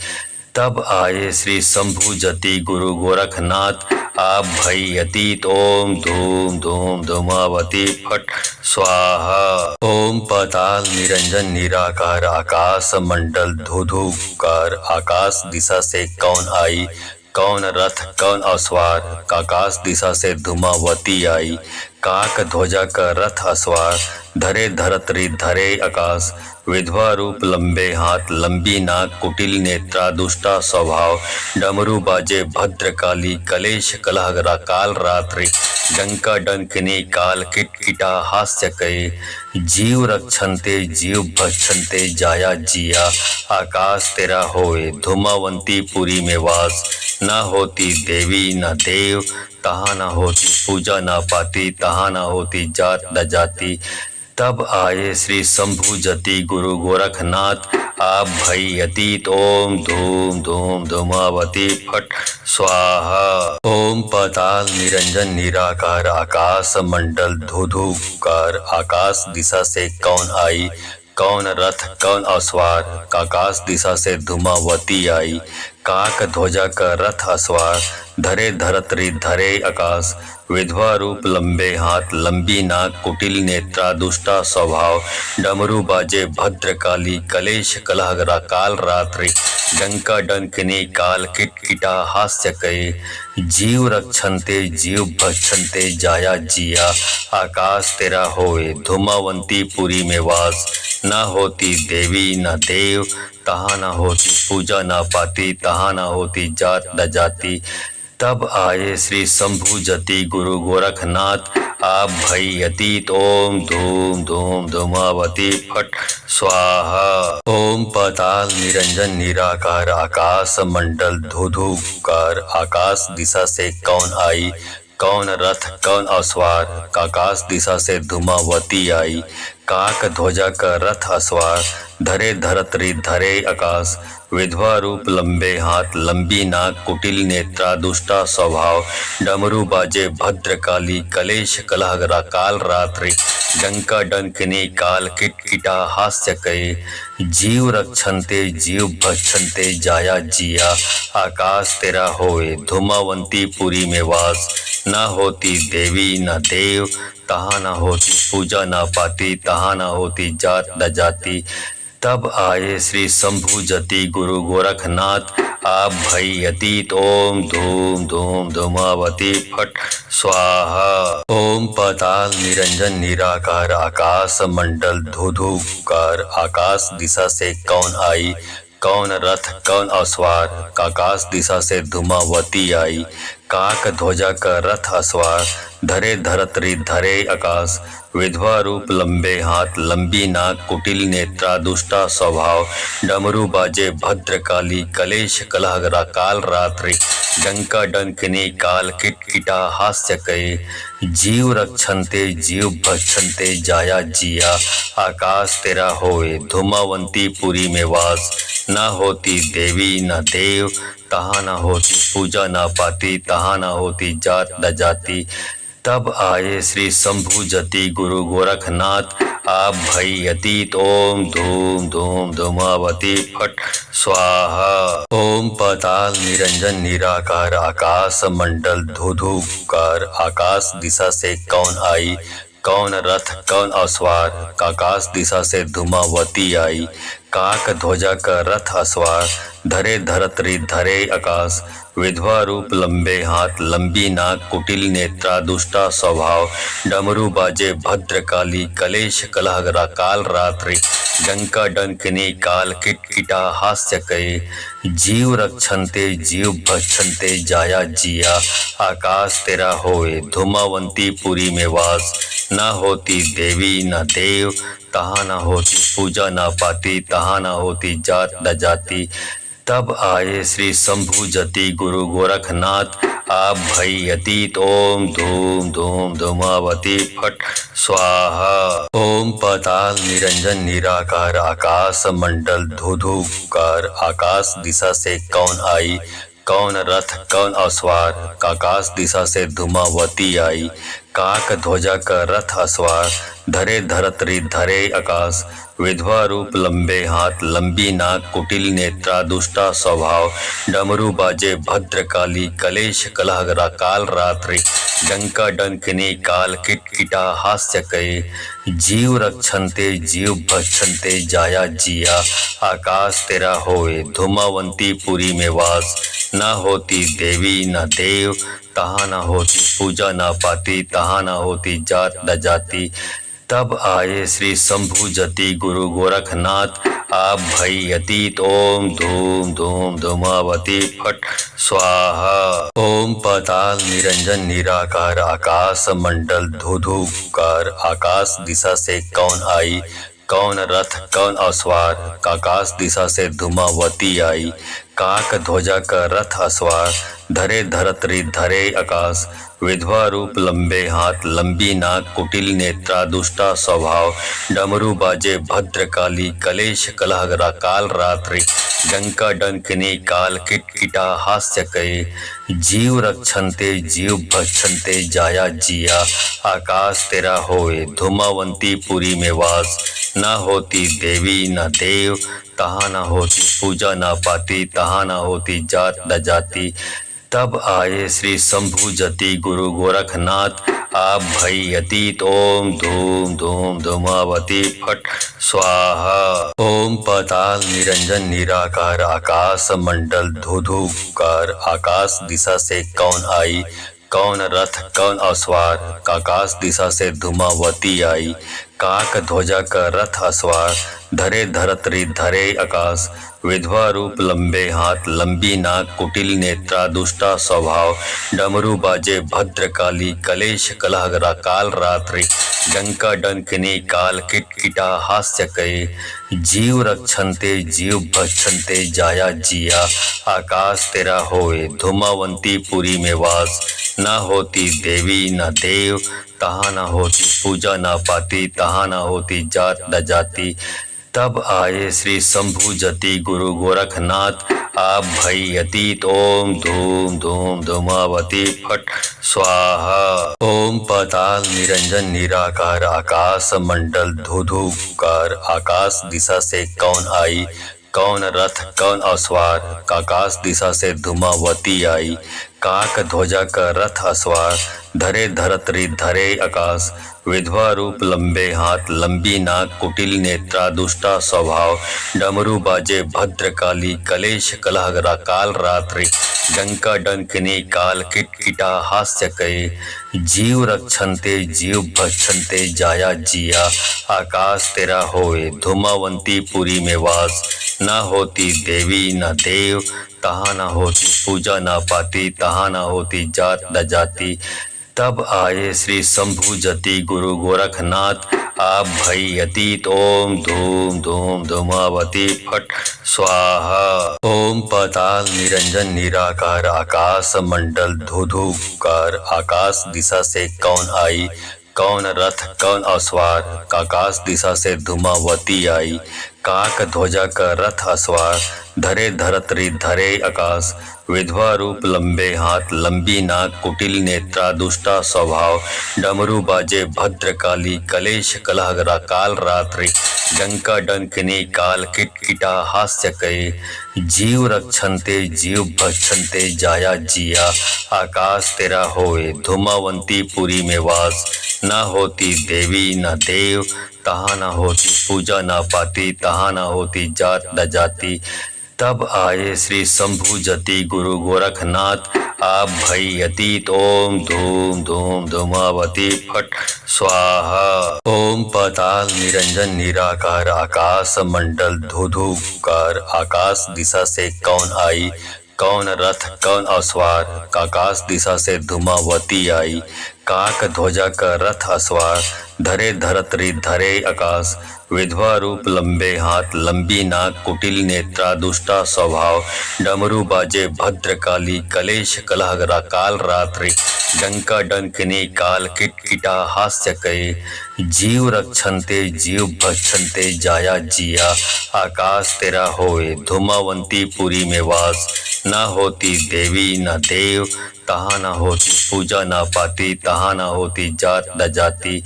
तब आए श्री शंभु जति गुरु गोरखनाथ आप भई अतीत ओम धूम धूम धूमावती फट स्वाहा ओम पाताल निरंजन निराकार आकाश मंडल धुधुकार आकाश दिशा से कौन आई कौन रथ कौन अश्वार आकाश दिशा से धूमावती आई काक ध्वजा का रथ अश्वार धरे धरत्री धरे आकाश विधवा रूप लंबे हाथ लंबी नाक कुटिल नेत्रा दुष्टा स्वभाव डमरू बाजे भद्रकाली कलेश कलह काल रात्रि डंका डंकिनी काल किटकिटा हास्य कये जीव रक्षन्ते जीव भक्षन्ते जाया जिया आकाश तेरा होए धूमावंती पुरी में वास न होती देवी न देव तहाँ न होती पूजा न पाती तहाँ न होती जात न जाति तब आए श्री शंभु जति गुरु गोरखनाथ आप भई अतीत ओम धूम धूम धूमावती फट स्वाहा ओम पाताल निरंजन निराकार आकाश मंडल धुधुकार आकाश दिशा से कौन आई कौन रथ कौन अश्वार आकाश दिशा से धूमावती आई काक ध्वजा का रथ अश्वार धरे धरत्री धरे आकाश विधवा रूप लंबे हाथ लंबी नाक कुटिल नेत्रा दुष्टा स्वभाव डमरू बाजे भद्रकाली कलेश कलह काल रात्रि डंका डंकिनी काल किटकिटा हास्य कये जीव रक्षन्ते जीव भक्षन्ते जाया जिया आकाश तेरा होए धूमावंती पुरी में वास न होती देवी न देव तहाँ न होती पूजा न पाती तहाँ न होती जात न जाति तब आए श्री शंभु जति गुरु गोरखनाथ आप भई अतीत ओम धूम धूम धूमावती फट स्वाहा ओम पाताल निरंजन निराकार आकाश मंडल धुधुकार आकाश दिशा से कौन आई कौन रथ कौन अश्वार आकाश दिशा से धूमावती आई काक ध्वजा का रथ अश्वार धरे धरत्री धरे आकाश विधवा रूप लंबे हाथ लंबी नाक कुटिल नेत्रा दुष्टा स्वभाव डमरू बाजे भद्रकाली कलेश कलह काल रात्रि डंका डंकिनी काल किटकिटा हास्य कये जीव रक्षन्ते जीव भक्षन्ते जाया जिया आकाश तेरा होए धूमावंती पुरी में वास न होती देवी न देव तहाँ न होती पूजा न पाती तहाँ न होती जात न जाति तब आए श्री शंभु जति गुरु गोरखनाथ। आप भई अतीत ओम धूम धूम धूमावती फट स्वाहा। ओम पाताल निरंजन निराकार आकाश मंडल धुधुकार। आकाश दिशा से कौन आई, कौन रथ कौन अश्वार। आकाश दिशा से धूमावती आई, काक ध्वजा का रथ अश्वार। धरे धरत्री धरे आकाश, विधवा रूप लंबे हाथ लंबी नाक कुटिल नेत्रा दुष्टा स्वभाव। डमरू बाजे भद्रकाली कलेश कलह काल रात्रि। डंका डंकिनी काल किटकिटा हास्य कहे। जीव रक्षन्ते जीव भक्षन्ते जाया जिया। आकाश तेरा होए धूमावंती पुरी में वास। न होती देवी न देव, तहाँ न होती पूजा न पाती। तहाँ न होती जात न जाति। तब आए श्री शंभु जति गुरु गोरखनाथ। आप भई अतीत ओम धूम धूम धूमावती फट स्वाहा। ओम पाताल निरंजन निराकार आकाश मंडल धुधुकार। आकाश दिशा से कौन आई, कौन रथ कौन अश्वार। आकाश दिशा से धूमावती आई, काक ध्वजा का रथ अश्वार। धरे धरत्री धरे आकाश, विधवा रूप लंबे हाथ लंबी नाक कुटिल नेत्रा दुष्टा स्वभाव। डमरू बाजे भद्रकाली कलेश कलह काल रात्रि। डंका डंकिनी काल किटकिटा हास्य कहे। जीव रक्षन्ते जीव भक्षन्ते जाया जिया। आकाश तेरा होए धूमावंती पुरी में वास। न होती देवी न देव, तहाँ न होती पूजा न पाती। तहाँ न होती जात न जाति। तब आए श्री शंभु जति गुरु गोरखनाथ। आप भई अतीत ओम धूम धूम धूमावती फट स्वाहा। ओम पाताल निरंजन निराकार आकाश मंडल धुधुकार। आकाश दिशा से कौन आई, कौन रथ कौन अश्वार। आकाश दिशा से धूमावती आई, काक ध्वजा का रथ अश्वार। धरे धरत्री धरे आकाश, विधवा रूप लंबे हाथ लंबी नाक कुटिल नेत्रा दुष्टा स्वभाव। डमरू बाजे भद्रकाली कलेश कलह काल रात्रि। डंका डंकिनी काल किटकिटा हास्य कहे। जीव रक्षन्ते जीव भक्षन्ते जाया जिया। आकाश तेरा होए धूमावंती पुरी में वास। न होती देवी न देव, तहाँ न होती पूजा न पाती। तहाँ न होती जात न जाति। तब आए श्री शंभु जति गुरु गोरखनाथ। आप भई अतीत ओम धूम धूम धूमावती फट स्वाहा। ओम पाताल निरंजन निराकार आकाश मंडल धुधुकार। आकाश दिशा से कौन आई, कौन रथ कौन अश्वार। आकाश दिशा से धूमावती आई, काक ध्वजा का रथ अश्वार। धरे धरत्री धरे आकाश, विधवा रूप लंबे हाथ लंबी नाक कुटिल नेत्रा दुष्टा स्वभाव। डमरू बाजे भद्रकाली कलेश कलह काल रात्रि। डंका डंकिनी काल किटकिटा हास्य कहे। जीव रक्षन्ते जीव भक्षन्ते जाया जिया। आकाश तेरा होए धूमावंती पुरी में वास। न होती देवी न देव, तहाँ न होती पूजा न पाती। तहाँ न होती जात न जाति। तब आए श्री शंभु जति गुरु गोरखनाथ। आप भई अतीत ओम धूम धूम धूमावती फट स्वाहा। ओम पाताल निरंजन निराकार आकाश मंडल धुधुकार। आकाश दिशा से कौन आई, कौन रथ कौन अश्वार। आकाश दिशा से धूमावती आई, काक ध्वजा का रथ अश्वार। धरे धरत्री धरे आकाश, विधवा रूप लंबे हाथ लंबी नाक कुटिल नेत्रा दुष्टा स्वभाव। डमरू बाजे भद्रकाली कलेश कलह काल रात्रि। डंका डंकिनी काल किटकिटा हास्य कहे। जीव रक्षन्ते जीव भक्षन्ते जाया जिया। आकाश तेरा होए धूमावंती पुरी में वास। न होती देवी न देव, तहाँ न होती पूजा न पाती। तहाँ न होती जात न जाति। तब आए श्री शंभु जति गुरु गोरखनाथ। आप भई अतीत ओम धूम धूम धूमावती फट स्वाहा। ओम पाताल निरंजन निराकार आकाश मंडल धुधुकार। आकाश दिशा से कौन आई, कौन रथ कौन अश्वार। आकाश दिशा से धूमावती आई, काक ध्वजा का रथ अश्वार। धरे धरत्री धरे आकाश, विधवा रूप लंबे हाथ लंबी नाक कुटिल नेत्रा दुष्टा स्वभाव डमरू बाजे भद्रकाली कलेश कलह काल रात्रि डंका डंकिनी काल किटकिटा हास्य कहे जीव रक्षन्ते जीव भक्षन्ते जाया जिया आकाश तेरा होए धूमावंती पुरी में वास न होती देवी न देव तहाँ न होती पूजा न पाती तहाँ न होती जात न जाति तब आए श्री शंभु जति गुरु गोरखनाथ आप भई अतीत ओम धूम धूम धूमावती फट स्वाहा ओम पाताल निरंजन निराकार आकाश मंडल धुधुकार आकाश दिशा से कौन आई कौन रथ कौन अश्वार आकाश दिशा से धूमावती आई काक ध्वजा का रथ अश्वार धरे धरत्री धरे आकाश विधवा रूप लंबे हाथ लंबी नाक कुटिल नेत्रा दुष्टा स्वभाव डमरू बाजे भद्रकाली कलेश कलह काल रात्रि डंका डंकिनी काल किटकिटा हास्य कहे जीव रक्षन्ते जीव भक्षन्ते जाया जिया आकाश तेरा होए धूमावंती पुरी में वास न होती देवी न देव तहाँ न होती पूजा न पाती तहाँ न होती जात न जाति तब आए श्री शंभु जति गुरु गोरखनाथ आप भई अतीत ओम धूम धूम धूमावती फट स्वाहा ओम पाताल निरंजन निराकार आकाश मंडल धुधुकार आकाश दिशा से कौन आई कौन रथ कौन अश्वार आकाश दिशा से धूमावती आई काक ध्वजा का रथ अश्वार धरे धरत्री धरे आकाश विधवा रूप लंबे हाथ लंबी नाक कुटिल नेत्रा दुष्टा स्वभाव डमरू बाजे भद्रकाली कलेश कलह काल रात्रि डंका डंकिनी काल किटकिटा हास्य कहे जीव रक्षन्ते जीव भक्षन्ते जाया जिया आकाश तेरा होए धूमावंती पुरी में वास न होती देवी न देव तहाँ न होती पूजा न पाती तहाँ न होती जात न जाति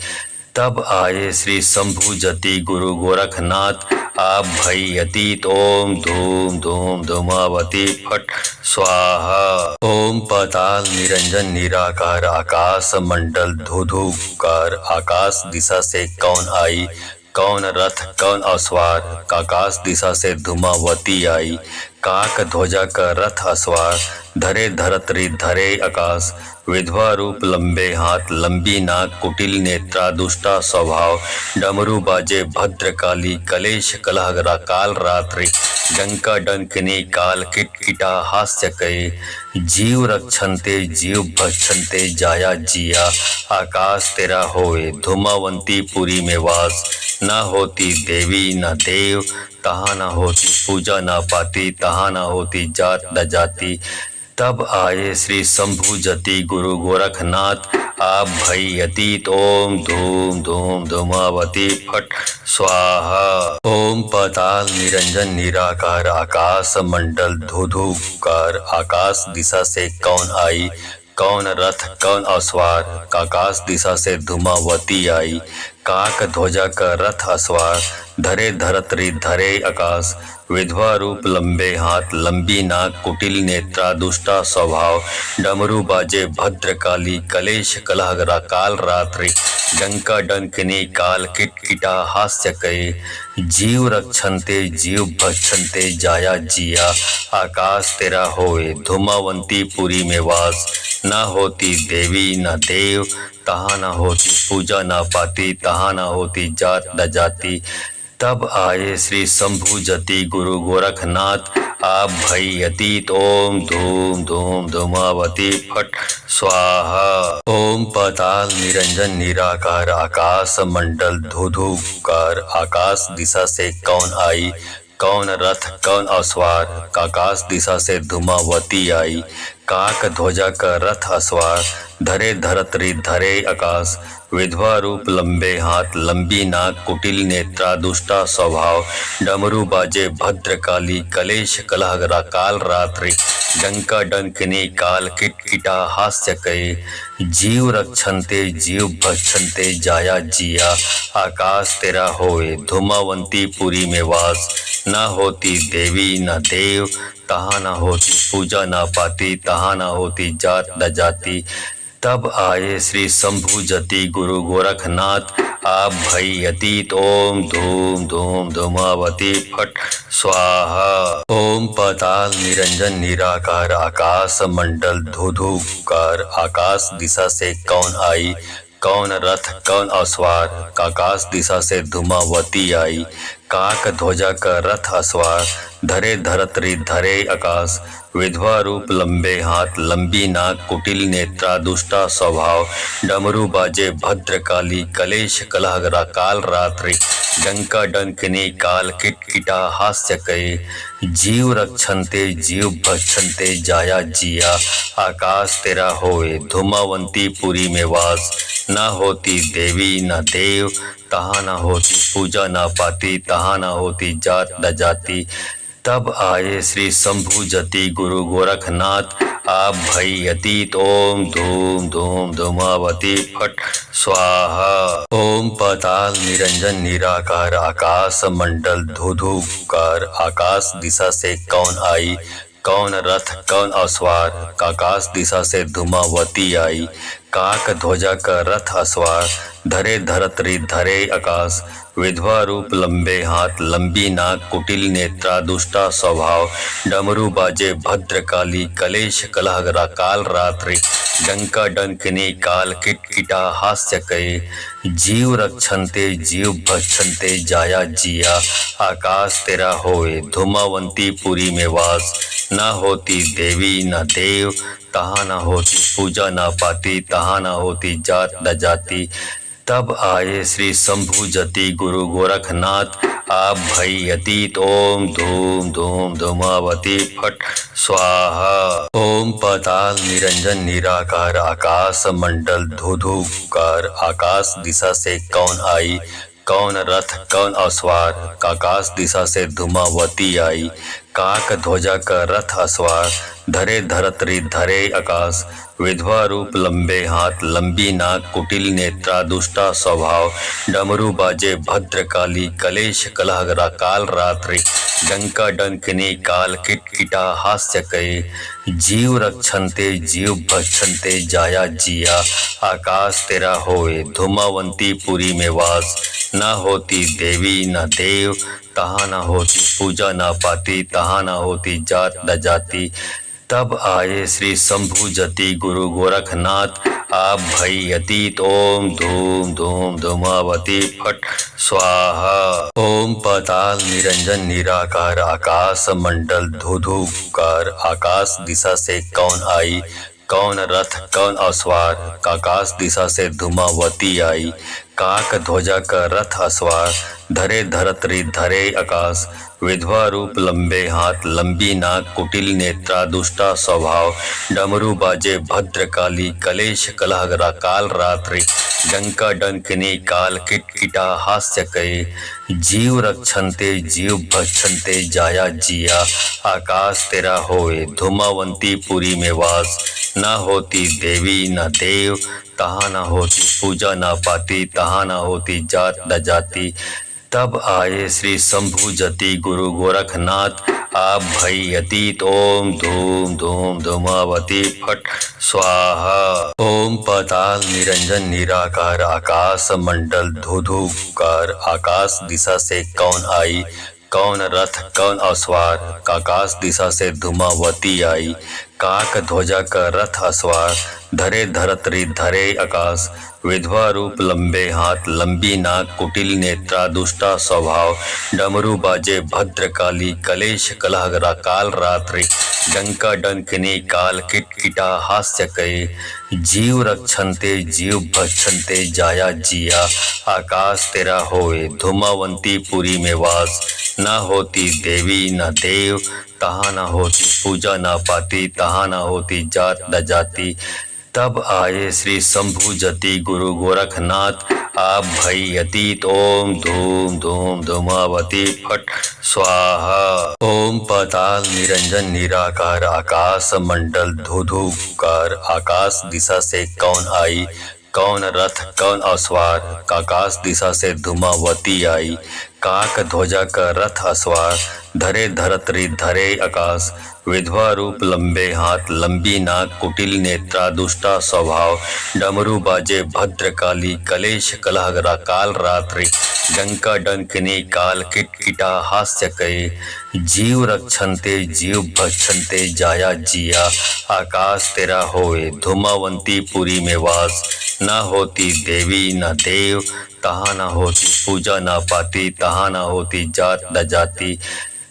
तब आए श्री शंभु जति गुरु गोरखनाथ आप भई अतीत ओम धूम धूम धूमावती फट स्वाहा ओम पाताल निरंजन निराकार आकाश मंडल धुधुकार आकाश दिशा से कौन आई कौन रथ कौन अश्वार आकाश दिशा से धूमावती आई काक ध्वजा का रथ अश्वार धरे धरत्री धरे आकाश विधवा रूप लंबे हाथ लंबी नाक कुटिल नेत्रा दुष्टा स्वभाव डमरू बाजे भद्रकाली कलेश कलह काल रात्रि डंका डंकिनी काल किटकिटा हास्य कहे जीव रक्षन्ते जीव भक्षन्ते जाया जिया आकाश तेरा होए धूमावंती पुरी में वास न होती देवी न देव तहाँ न होती पूजा न पाती तहाँ न होती जात न जाति तब आए श्री शंभु जति गुरु गोरखनाथ आप भई अतीत ओम धूम धूम धूमावती फट स्वाहा ओम पाताल निरंजन निराकार आकाश मंडल धुधुकार आकाश दिशा से कौन आई कौन रथ कौन अश्वार आकाश दिशा से धूमावती आई काक ध्वजा का रथ अश्वार धरे धरत्री धरे आकाश विधवा रूप लंबे हाथ लंबी नाक कुटिल नेत्रा दुष्टा स्वभाव डमरू बाजे भद्रकाली कलेश कलह काल रात्रि डंका डंकिनी काल किटकिटा हास्य कहे जीव रक्षन्ते जीव भक्षन्ते जाया जिया आकाश तेरा होए धूमावंती पुरी में वास न होती देवी न देव तहाँ न होती पूजा न पाती तहाँ न होती जात न जाति तब आए श्री शंभु जति गुरु गोरखनाथ आप भई अतीत ओम धूम धूम धूमावती फट स्वाहा ओम पाताल निरंजन निराकार आकाश मंडल धुधुकार आकाश दिशा से कौन आई कौन रथ कौन अश्वार आकाश दिशा से धूमावती आई काक ध्वजा का रथ अश्वार धरे धरत्री धरे आकाश विधवा रूप लंबे हाथ लंबी नाक कुटिल नेत्रा दुष्टा स्वभाव डमरू बाजे भद्रकाली कलेश कलह काल रात्रि डंका डंकिनी काल किटकिटा हास्य कहे जीव रक्षन्ते जीव भक्षन्ते जाया जिया आकाश तेरा होए धूमावंती पुरी में वास न होती देवी न देव तहाँ न होती पूजा न पाती तहाँ न होती जात न जाति तब आए श्री शंभु जति गुरु गोरखनाथ। आप भई अतीत ओम धूम धूम धूमावती फट स्वाहा। ओम पाताल निरंजन निराकार आकाश मंडल धुधुकार। आकाश दिशा से कौन आई, कौन रथ कौन अस्वार। आकाश दिशा से धूमावती आई, काक ध्वजा का रथ अस्वार। धरे धरत्री धरे आकाश, विधवा रूप लंबे हाथ लंबी नाक कुटिल नेत्रा दुष्टा स्वभाव। डमरू बाजे भद्रकाली कलेश कलहगरा काल रात्रि। डंका डंकनी काल किटकिटा हास्य कहे। जीव रक्षन्ते जीव भक्षन्ते जाया जिया। आकाश तेरा होए धूमावंती पुरी में वास। न होती देवी न देव तहाँ न होती पूजा न पाती। तहाँ न होती जात न जाति। तब आए श्री शंभु जति गुरु गोरखनाथ। आप भई अतीत ओम धूम धूम धूमावती फट स्वाहा। ओम पाताल निरंजन निराकार आकाश मंडल धुधुकार। आकाश दिशा से कौन आई, कौन रथ कौन अस्वार। आकाश दिशा से धूमावती आई, काक ध्वजा का रथ अस्वार। धरे धरत्री धरे आकाश, विधवा रूप लंबे हाथ लंबी नाक कुटिल नेत्रा दुष्टा स्वभाव। डमरू बाजे भद्रकाली कलेश कलहगरा काल रात्रि। डंका डंकनी काल किटकिटा हास्य कहे। जीव रक्षन्ते जीव भक्षन्ते जाया जिया। आकाश तेरा होए धूमावंती पुरी में वास। न होती देवी न देव तहाँ न होती पूजा न पाती। तहाँ न होती जात न जाति। तब आए श्री शंभु जति गुरु गोरखनाथ। आप भई अतीत ओम धूम धूम धूमावती फट स्वाहा। ओम पाताल निरंजन निराकार आकाश मंडल धुधुकार। आकाश दिशा से कौन आई, कौन रथ कौन अस्वार। आकाश दिशा से धूमावती आई, काक ध्वजा का रथ अस्वार। धरे धरत्री धरे आकाश, विधवा रूप लंबे हाथ लंबी नाक कुटिल नेत्रा दुष्टा स्वभाव। डमरू बाजे भद्रकाली कलेश कलहगरा काल रात्रि। डंका डंकनी काल किटकिटा हास्य कहे। जीव रक्षन्ते जीव भक्षन्ते जाया जिया। आकाश तेरा होए धूमावंती पुरी में वास। न होती देवी न देव तहाँ न होती पूजा न पाती। तहाँ न होती जात न जाति। तब आए श्री शंभु जति गुरु गोरखनाथ। आप भई अतीत ओम धूम धूम धूमावती फट स्वाहा। ओम पाताल निरंजन निराकार आकाश मंडल धुधुकार। आकाश दिशा से कौन आई, कौन रथ कौन अस्वार। आकाश दिशा से धूमावती आई, काक ध्वजा का रथ अस्वार। धरे धरत्री धरे आकाश, विधवा रूप लंबे हाथ लंबी नाक कुटिल नेत्रा दुष्टा स्वभाव। डमरू बाजे भद्रकाली कलेश कलहगरा काल रात्रि। डंका डंकनी काल किटकिटा हास्य कहे। जीव रक्षन्ते जीव भक्षन्ते जाया जिया। आकाश तेरा होए धूमावंती पुरी में वास। न होती देवी न देव तहाँ न होती पूजा न पाती। तहाँ न होती जात न जाति। तब आए श्री शंभु जति गुरु गोरखनाथ। आप भई अतीत ओम धूम धूम धूमावती फट स्वाहा। ओम पाताल निरंजन निराकार आकाश मंडल धुधुकार। आकाश दिशा से कौन आई, कौन रथ कौन अस्वार। आकाश दिशा से धूमावती आई, काक ध्वजा का रथ अस्वार। धरे धरत्री धरे आकाश, विधवा रूप लंबे हाथ लंबी नाक कुटिल नेत्रा दुष्टा स्वभाव। डमरू बाजे भद्रकाली कलेश कलहगरा काल रात्रि। डंका डंकनी काल किटकिटा हास्य कहे। जीव रक्षन्ते जीव भक्षन्ते जाया जिया। आकाश तेरा होए धूमावंती पुरी में वास। न होती देवी न देव तहाँ न होती पूजा न पाती। तहाँ न होती जात न जाति। तब आए श्री शंभु जति गुरु गोरखनाथ। आप भई अतीत ओम धूम धूम धूमावती फट स्वाहा। ओम पाताल निरंजन निराकार आकाश मंडल धुधुकार। आकाश दिशा से कौन आई, कौन रथ कौन अश्वार, आकाश दिशा से धूमावती आई। काक ध्वजा का रथ अश्वार, धरे धरतरी धरे आकाश। विधवा रूप लंबे हाथ, लंबी नाक, कुटिल नेत्रा, दुष्टा स्वभाव। डमरू बाजे भद्रकाली, कलेश कलह काल रात्रि। डंका डंकिनी काल किटकिटा हास्य कहे। जीव रक्षन्ते जीव भक्षन्ते जाया जिया। आकाश तेरा होए धूमावंती पुरी में वास। न होती देवी न देव, तहाँ न होती पूजा न पाती, तहाँ न होती जात न जाति।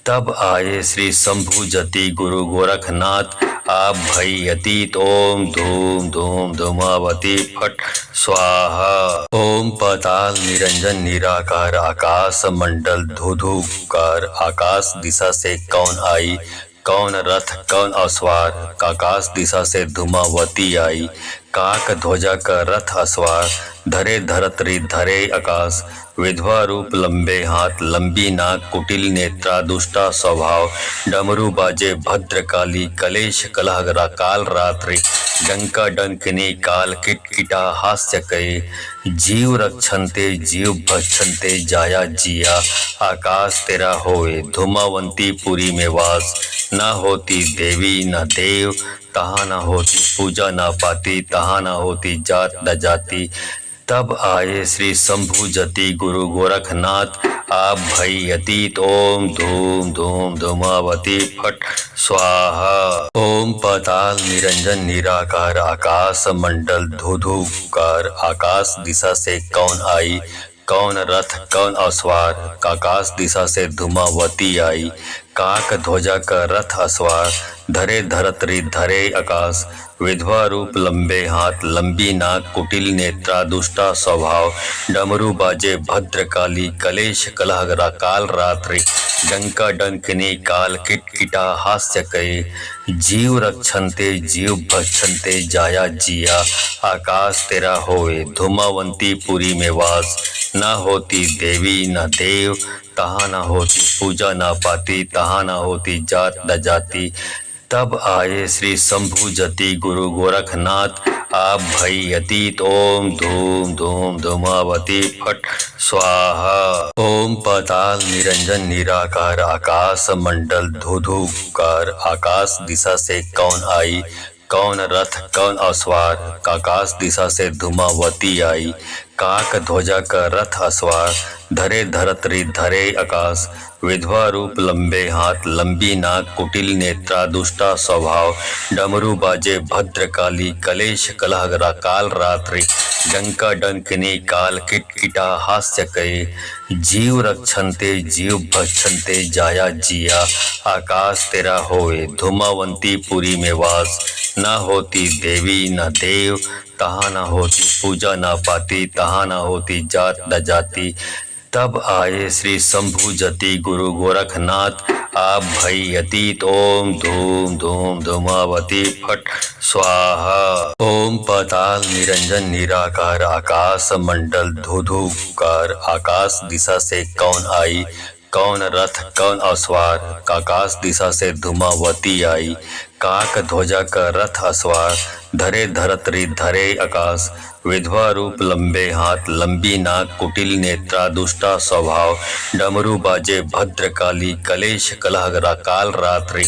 तब आए श्री शंभु जति गुरु गोरखनाथ, आप भई अतीत। ओम धूम धूम धूमावती फट स्वाहा। ओम पाताल निरंजन निराकार, आकाश मंडल धुधुकार। आकाश दिशा से कौन आई, कौन रथ कौन अश्वार, आकाश दिशा से धूमावती आई। काक ध्वजा का रथ अश्वार, धरे धरतरी धरे आकाश। विधवा रूप लंबे हाथ, लंबी नाक, कुटिल नेत्रा, दुष्टा स्वभाव। डमरू बाजे भद्रकाली, कलेश कलह काल रात्रि। डंका डंकिनी काल किटकिटा हास्य कहे। जीव रक्षन्ते जीव भक्षन्ते जाया जिया। आकाश तेरा होए धूमावंती पुरी में वास। न होती देवी न देव, तहाँ न होती पूजा न पाती, तहाँ न होती जात न जाति। तब आए श्री शंभु जति गुरु गोरखनाथ, आप भई अतीत। ओम धूम धूम धूमावती फट स्वाहा। ओम पाताल निरंजन निराकार, आकाश मंडल धुधुकार। आकाश दिशा से कौन आई, कौन रथ कौन अश्वार, आकाश दिशा से धूमावती आई। काक ध्वजा का रथ अश्वार, धरे धरतरी धरे आकाश। विधवा रूप लंबे हाथ, लंबी नाक, कुटिल नेत्रा, दुष्टा स्वभाव। डमरू बाजे भद्रकाली, कलेश कलह काल रात्रि। डंका डंकिनी काल किटकिटा हास्य कहे। जीव रक्षन्ते जीव भक्षन्ते जाया जिया। आकाश तेरा होए धूमावंती पुरी में वास। न होती देवी न देव, तहाँ न होती पूजा न पाती, तहाँ न होती जात न जाति। तब आए श्री शंभु जति गुरु गोरखनाथ, आप भई अतीत। ओम धूम धूम धूमावती फट स्वाहा। ओम पाताल निरंजन निराकार, आकाश मंडल धुधुकार। आकाश दिशा से कौन आई, कौन रथ कौन अश्वार, आकाश दिशा से धूमावती आई। काक ध्वजा का रथ अश्वार, धरे धरतरी धरे आकाश। विधवा रूप लंबे हाथ, लंबी नाक, कुटिल नेत्रा, दुष्टा स्वभाव। डमरू बाजे भद्रकाली, कलेश कलह काल रात्रि। डंका डंकिनी काल किटकिटा हास्य कहे। जीव रक्षन्ते जीव भक्षन्ते जाया जिया। आकाश तेरा होए धूमावंती पुरी में वास। न होती देवी न देव, तहाँ न होती पूजा न पाती, तहाँ न होती जात न जाति। तब आए श्री शंभु जति गुरु गोरखनाथ, आप भई अतीत। ओम धूम धूम धूमावती फट स्वाहा। ओम पाताल निरंजन निराकार, आकाश मंडल धुधुकार। आकाश दिशा से कौन आई, कौन रथ कौन अश्वार, आकाश दिशा से धूमावती आई। काक ध्वजा का रथ अश्वार, धरे धरतरी धरे आकाश। विधवा रूप लंबे हाथ, लंबी नाक, कुटिल नेत्रा, दुष्टा स्वभाव। डमरू बाजे भद्रकाली, कलेश कलह काल रात्रि।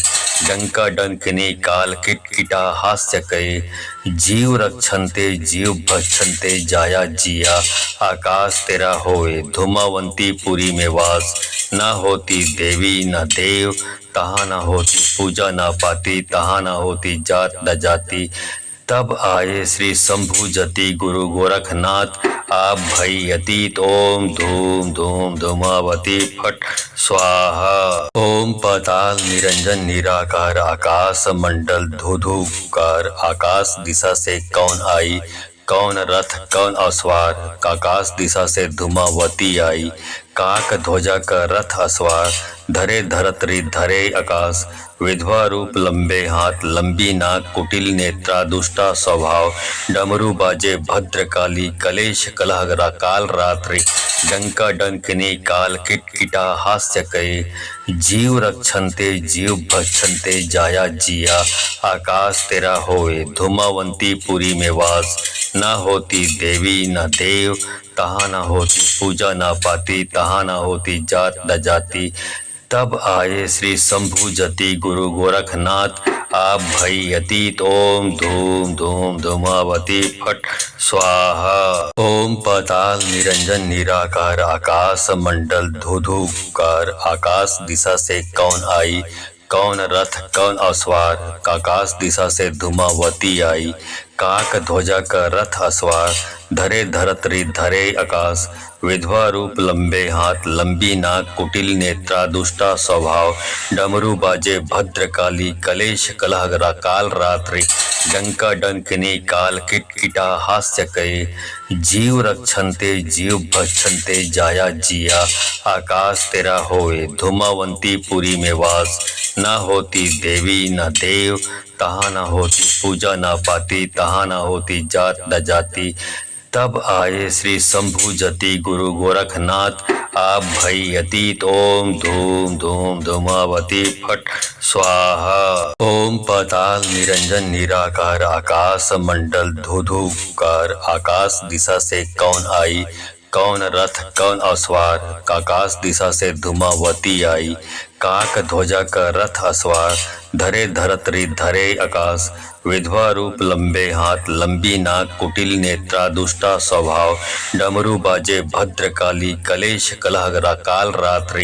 डंका डंकिनी काल किटकिटा हास्य कहे। जीव रक्षन्ते जीव भक्षन्ते जाया जिया। आकाश तेरा होए धूमावंती पुरी में वास। न होती देवी न देव, तहाँ न होती पूजा न पाती, तहाँ न होती जात न जाति। तब आए श्री शंभु जति गुरु गोरखनाथ, आप भई अतीत। ओम धूम धूम धूमावती फट स्वाहा। ओम पाताल निरंजन निराकार, आकाश मंडल धुधुकार। आकाश दिशा से कौन आई, कौन रथ कौन अश्वार, आकाश दिशा से धूमावती आई। काक ध्वजा का रथ अश्वार, धरे धरतरी धरे आकाश। विधवा रूप लंबे हाथ, लंबी नाक, कुटिल नेत्रा, दुष्टा स्वभाव। डमरू बाजे भद्रकाली, कलेश कलह काल रात्रि। डंका डंकिनी काल किटकिटा हास्य कहे। जीव रक्षन्ते जीव भक्षन्ते जाया जिया। आकाश तेरा होए धूमावंती पुरी में वास। ना होती देवी न देव, तहाँ न होती पूजा न पाती, तहाँ न होती जात न जाति। तब आए श्री शंभु जति गुरु गोरखनाथ, आप भई अतीत। ओम धूम धूम धूमावती फट स्वाहा। ओम पाताल निरंजन निराकार, आकाश मंडल धुधुकार। आकाश दिशा से कौन आई, कौन रथ कौन अस्वार। आकाश दिशा से धूमावती आई, काक ध्वजा का रथ अस्वार। धरे धरत्री धरे आकाश, विधवा रूप लंबे हाथ लंबी नाक कुटिल नेत्रा दुष्टा स्वभाव। डमरू बाजे भद्रकाली, कलेश कलह काल रात्रि। डंका डंकिनी काल किटकिटा हास्य कहे। जीव रक्षन्ते जीव भक्षन्ते जाया जिया। आकाश तेरा होए धूमावंती पुरी में वास। न होती देवी न देव, तहाँ न होती पूजा न पाती, तहाँ न होती जात न जाति। तब आए श्री शंभु जति गुरु गोरखनाथ, आप भई अतीत। ओम धूम धूम धूमावती फट स्वाहा। ओम पाताल निरंजन निराकार, आकाश मंडल धुधुकार। आकाश दिशा से कौन आई, कौन रथ कौन अस्वार। आकाश दिशा से धूमावती आई, काक ध्वजा का रथ अस्वार। धरे धरत्री धरे आकाश, विधवा रूप लंबे हाथ लंबी नाक कुटिल नेत्रा दुष्टा स्वभाव। डमरू बाजे भद्रकाली, कलेश कलह काल रात्रि।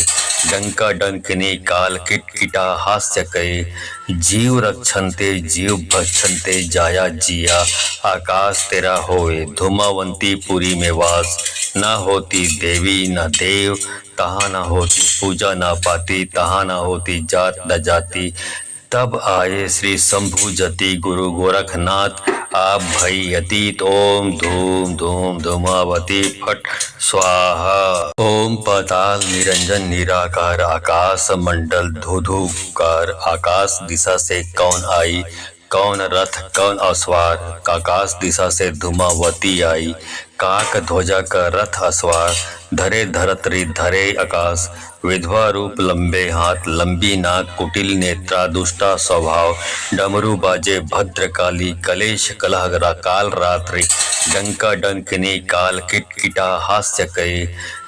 डंका डंकिनी काल किटकिटा हास्य कहे। जीव रक्षन्ते जीव भक्षन्ते जाया जिया। आकाश तेरा होए धूमावंती पुरी में वास। न होती देवी न देव, तहाँ न होती पूजा न पाती, तहाँ न होती जात न जाति। तब आए श्री शंभु जति गुरु गोरखनाथ, आप भई अतीत। ओम धूम धूम धूमावती फट स्वाहा। ओम पाताल निरंजन निराकार, आकाश मंडल धुधुकार। आकाश दिशा से कौन आई, कौन रथ कौन अस्वार। आकाश दिशा से धूमावती आई, काक ध्वजा का रथ अस्वार। धरे धरत्री धरे आकाश, विधवा रूप लंबे हाथ लंबी नाक कुटिल नेत्रा दुष्टा स्वभाव। डमरू बाजे भद्रकाली, कलेश कलह काल रात्रि। डंका डंकिनी काल किटकिटा हास्य कहे।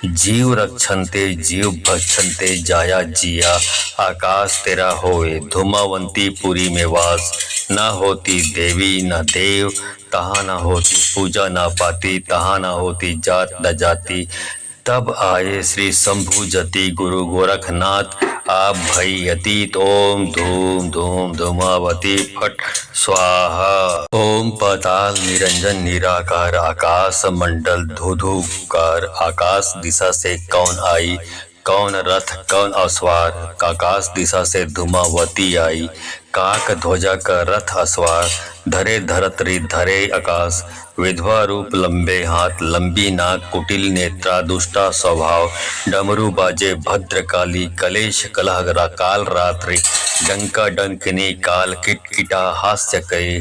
जीव रक्षन्ते जीव भक्षन्ते जाया जिया। आकाश तेरा होए धूमावंती पुरी में वास। न होती देवी न देव, तहाँ न होती पूजा न पाती, तहाँ न होती जात न जाति। तब आए श्री शंभु जति गुरु गोरखनाथ, आप भई अतीत। ओम धूम धूम धूमावती फट स्वाहा। ओम पाताल निरंजन निराकार, आकाश मंडल धुधुकार। आकाश दिशा से कौन आई, कौन रथ कौन अस्वार। आकाश दिशा से धूमावती आई, काक ध्वजा का रथ अस्वार। धरे धरत्री धरे आकाश, विधवा रूप लंबे हाथ लंबी नाक कुटिल नेत्रा दुष्टा स्वभाव। डमरू बाजे भद्रकाली, कलेश कलह काल रात्रि। डंका डंकिनी काल किटकिटा हास्य कहे।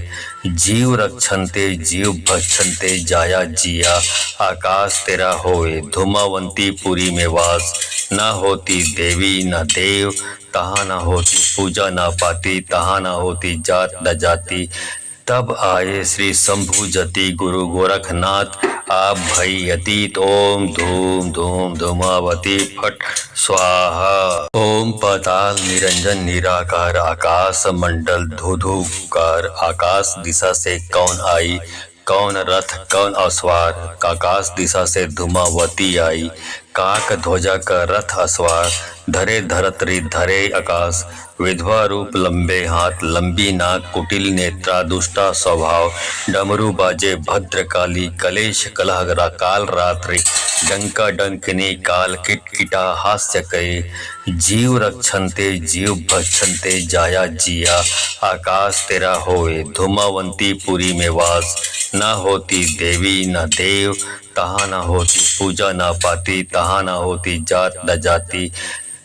जीव रक्षन्ते जीव भक्षन्ते जाया जिया। आकाश तेरा होए धूमावंती पुरी में वास। न होती देवी न देव, तहाँ न होती पूजा न पाती, तहाँ न होती जात न जाति। तब आए श्री शंभु जति गुरु गोरखनाथ, आप भई अतीत। ओम धूम धूम धूमावती फट स्वाहा। ओम पाताल निरंजन निराकार, आकाश मंडल धुधुकार। आकाश दिशा से कौन आई, कौन रथ कौन अस्वार। आकाश दिशा से धूमावती आई, काक ध्वजा का रथ अस्वार। धरे धरत्री धरे आकाश, विधवा रूप लंबे हाथ लंबी नाक कुटिल नेत्रा दुष्टा स्वभाव। डमरू बाजे भद्रकाली, कलेश कलह काल रात्रि। डंका डंकिनी काल किटकिटा हास्य कहे। जीव रक्षन्ते जीव भक्षन्ते जाया जिया। आकाश तेरा होए धूमावंती पुरी में वास। न होती देवी न देव, तहाँ न होती पूजा न पाती, तहाँ न होती जात न जाति।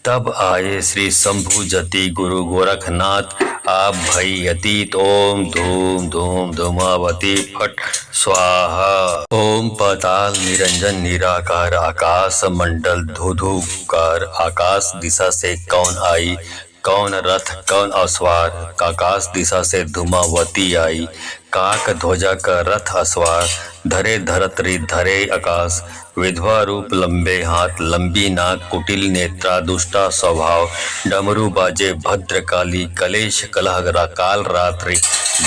तब आए श्री शंभु जति गुरु गोरखनाथ, आप भई अतीत। ओम धूम धूम धूमावती फट स्वाहा। ओम पाताल निरंजन निराकार, आकाश मंडल धुधुकार। आकाश दिशा से कौन आई, कौन रथ कौन अस्वार। आकाश दिशा से धूमावती आई, काक ध्वजा का रथ असवार, धरे धरत्री धरे आकाश, विधवा रूप लंबे हाथ लंबी नाक कुटिल नेत्रा दुष्टा स्वभाव, डमरू बाजे भद्रकाली कलेश कलह काल रात्रि,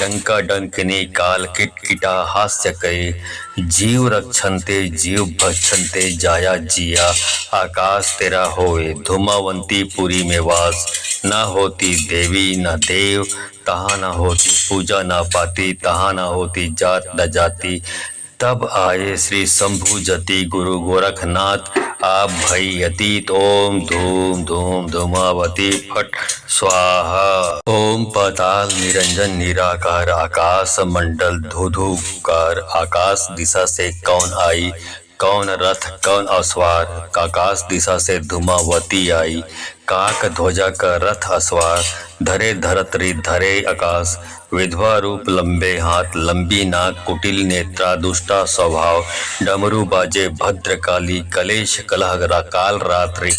डंका डंकिनी काल किटकिटा हास्य कये, जीव रक्षन्ते जीव भक्षन्ते जाया जिया, आकाश तेरा होए धूमावंती पुरी में वास, न होती देवी न देव तहाँ न होती पूजा न पाती, तहाँ न होती जात न जाति। तब आए श्री शंभु जति गुरु गोरखनाथ, आप भई अतीत ओम धूम धूम धूमावती फट स्वाहा। ओम पाताल निरंजन निराकार आकाश मंडल धुधुकार, आकाश दिशा से कौन आई कौन रथ कौन असवार, आकाश दिशा से धूमावती आई, काक ध्वजा का रथ असवार, धरे धरत्री धरे आकाश, विधवा रूप लंबे हाथ लंबी नाक कुटिल नेत्रा दुष्टा स्वभाव, डमरू बाजे भद्रकाली कलेश कलह काल रात्रि,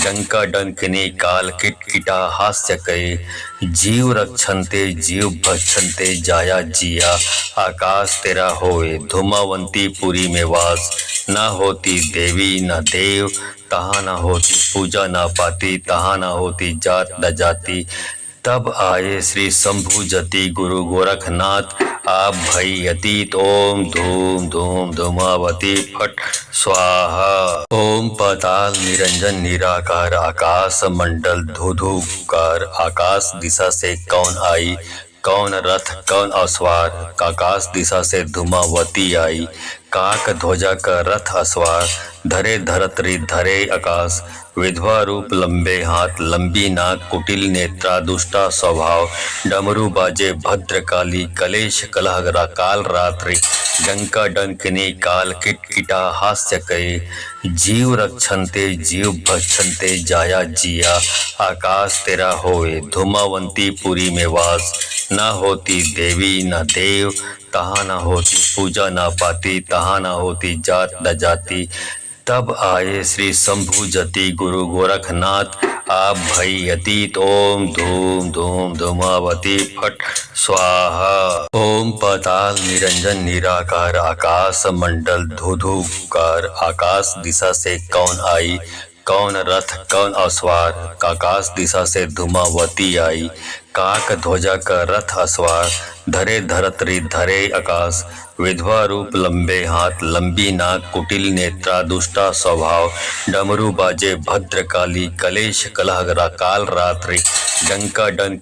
डंका डंकिनी काल किटकिटा हास्य कये, जीव रक्षन्ते जीव भक्षन्ते जाया जिया, आकाश तेरा होए धूमावंती पुरी में वास, न होती देवी न देव तहाँ न होती पूजा न पाती, तहाँ न होती जात न जाति। तब आए श्री शंभु जति गुरु गोरखनाथ, आप भई अतीत ओम धूम धूम धूमावती फट स्वाहा। ओम पाताल निरंजन निराकार आकाश मंडल धुधुकार, आकाश दिशा से कौन आई कौन रथ कौन असवार, आकाश दिशा से धूमावती आई, काक ध्वजा का रथ असवार, धरे धरत्री धरे आकाश, विधवा रूप लंबे हाथ लंबी नाक कुटिल नेत्रा दुष्टा स्वभाव, डमरू बाजे भद्रकाली कलेश कलह काल रात्रि, डंका डंकिनी काल किटकिटा हास्य कये, जीव रक्षन्ते जीव भक्षन्ते जाया जिया, आकाश तेरा होए धूमावंती पुरी में वास, न होती देवी न देव तहाँ न होती पूजा न पाती, तहाँ न होती जात न जाति। तब आए श्री शंभु जति गुरु गोरखनाथ, आप भई अतीत ओम धूम धूम धूमावती फट स्वाहा। ओम पाताल निरंजन निराकार आकाश मंडल धुधुकार, आकाश दिशा से कौन आई कौन रथ कौन असवार, आकाश दिशा से धूमावती आई, काक ध्वजा का रथ असवार, धरे धरत्री धरे आकाश, विधवा रूप लंबे हाथ लंबी नाक कुटिल नेत्रा दुष्टा स्वभाव, डमरू बाजे भद्रकाली कलेश कलह काल रात्रि, डंका डंक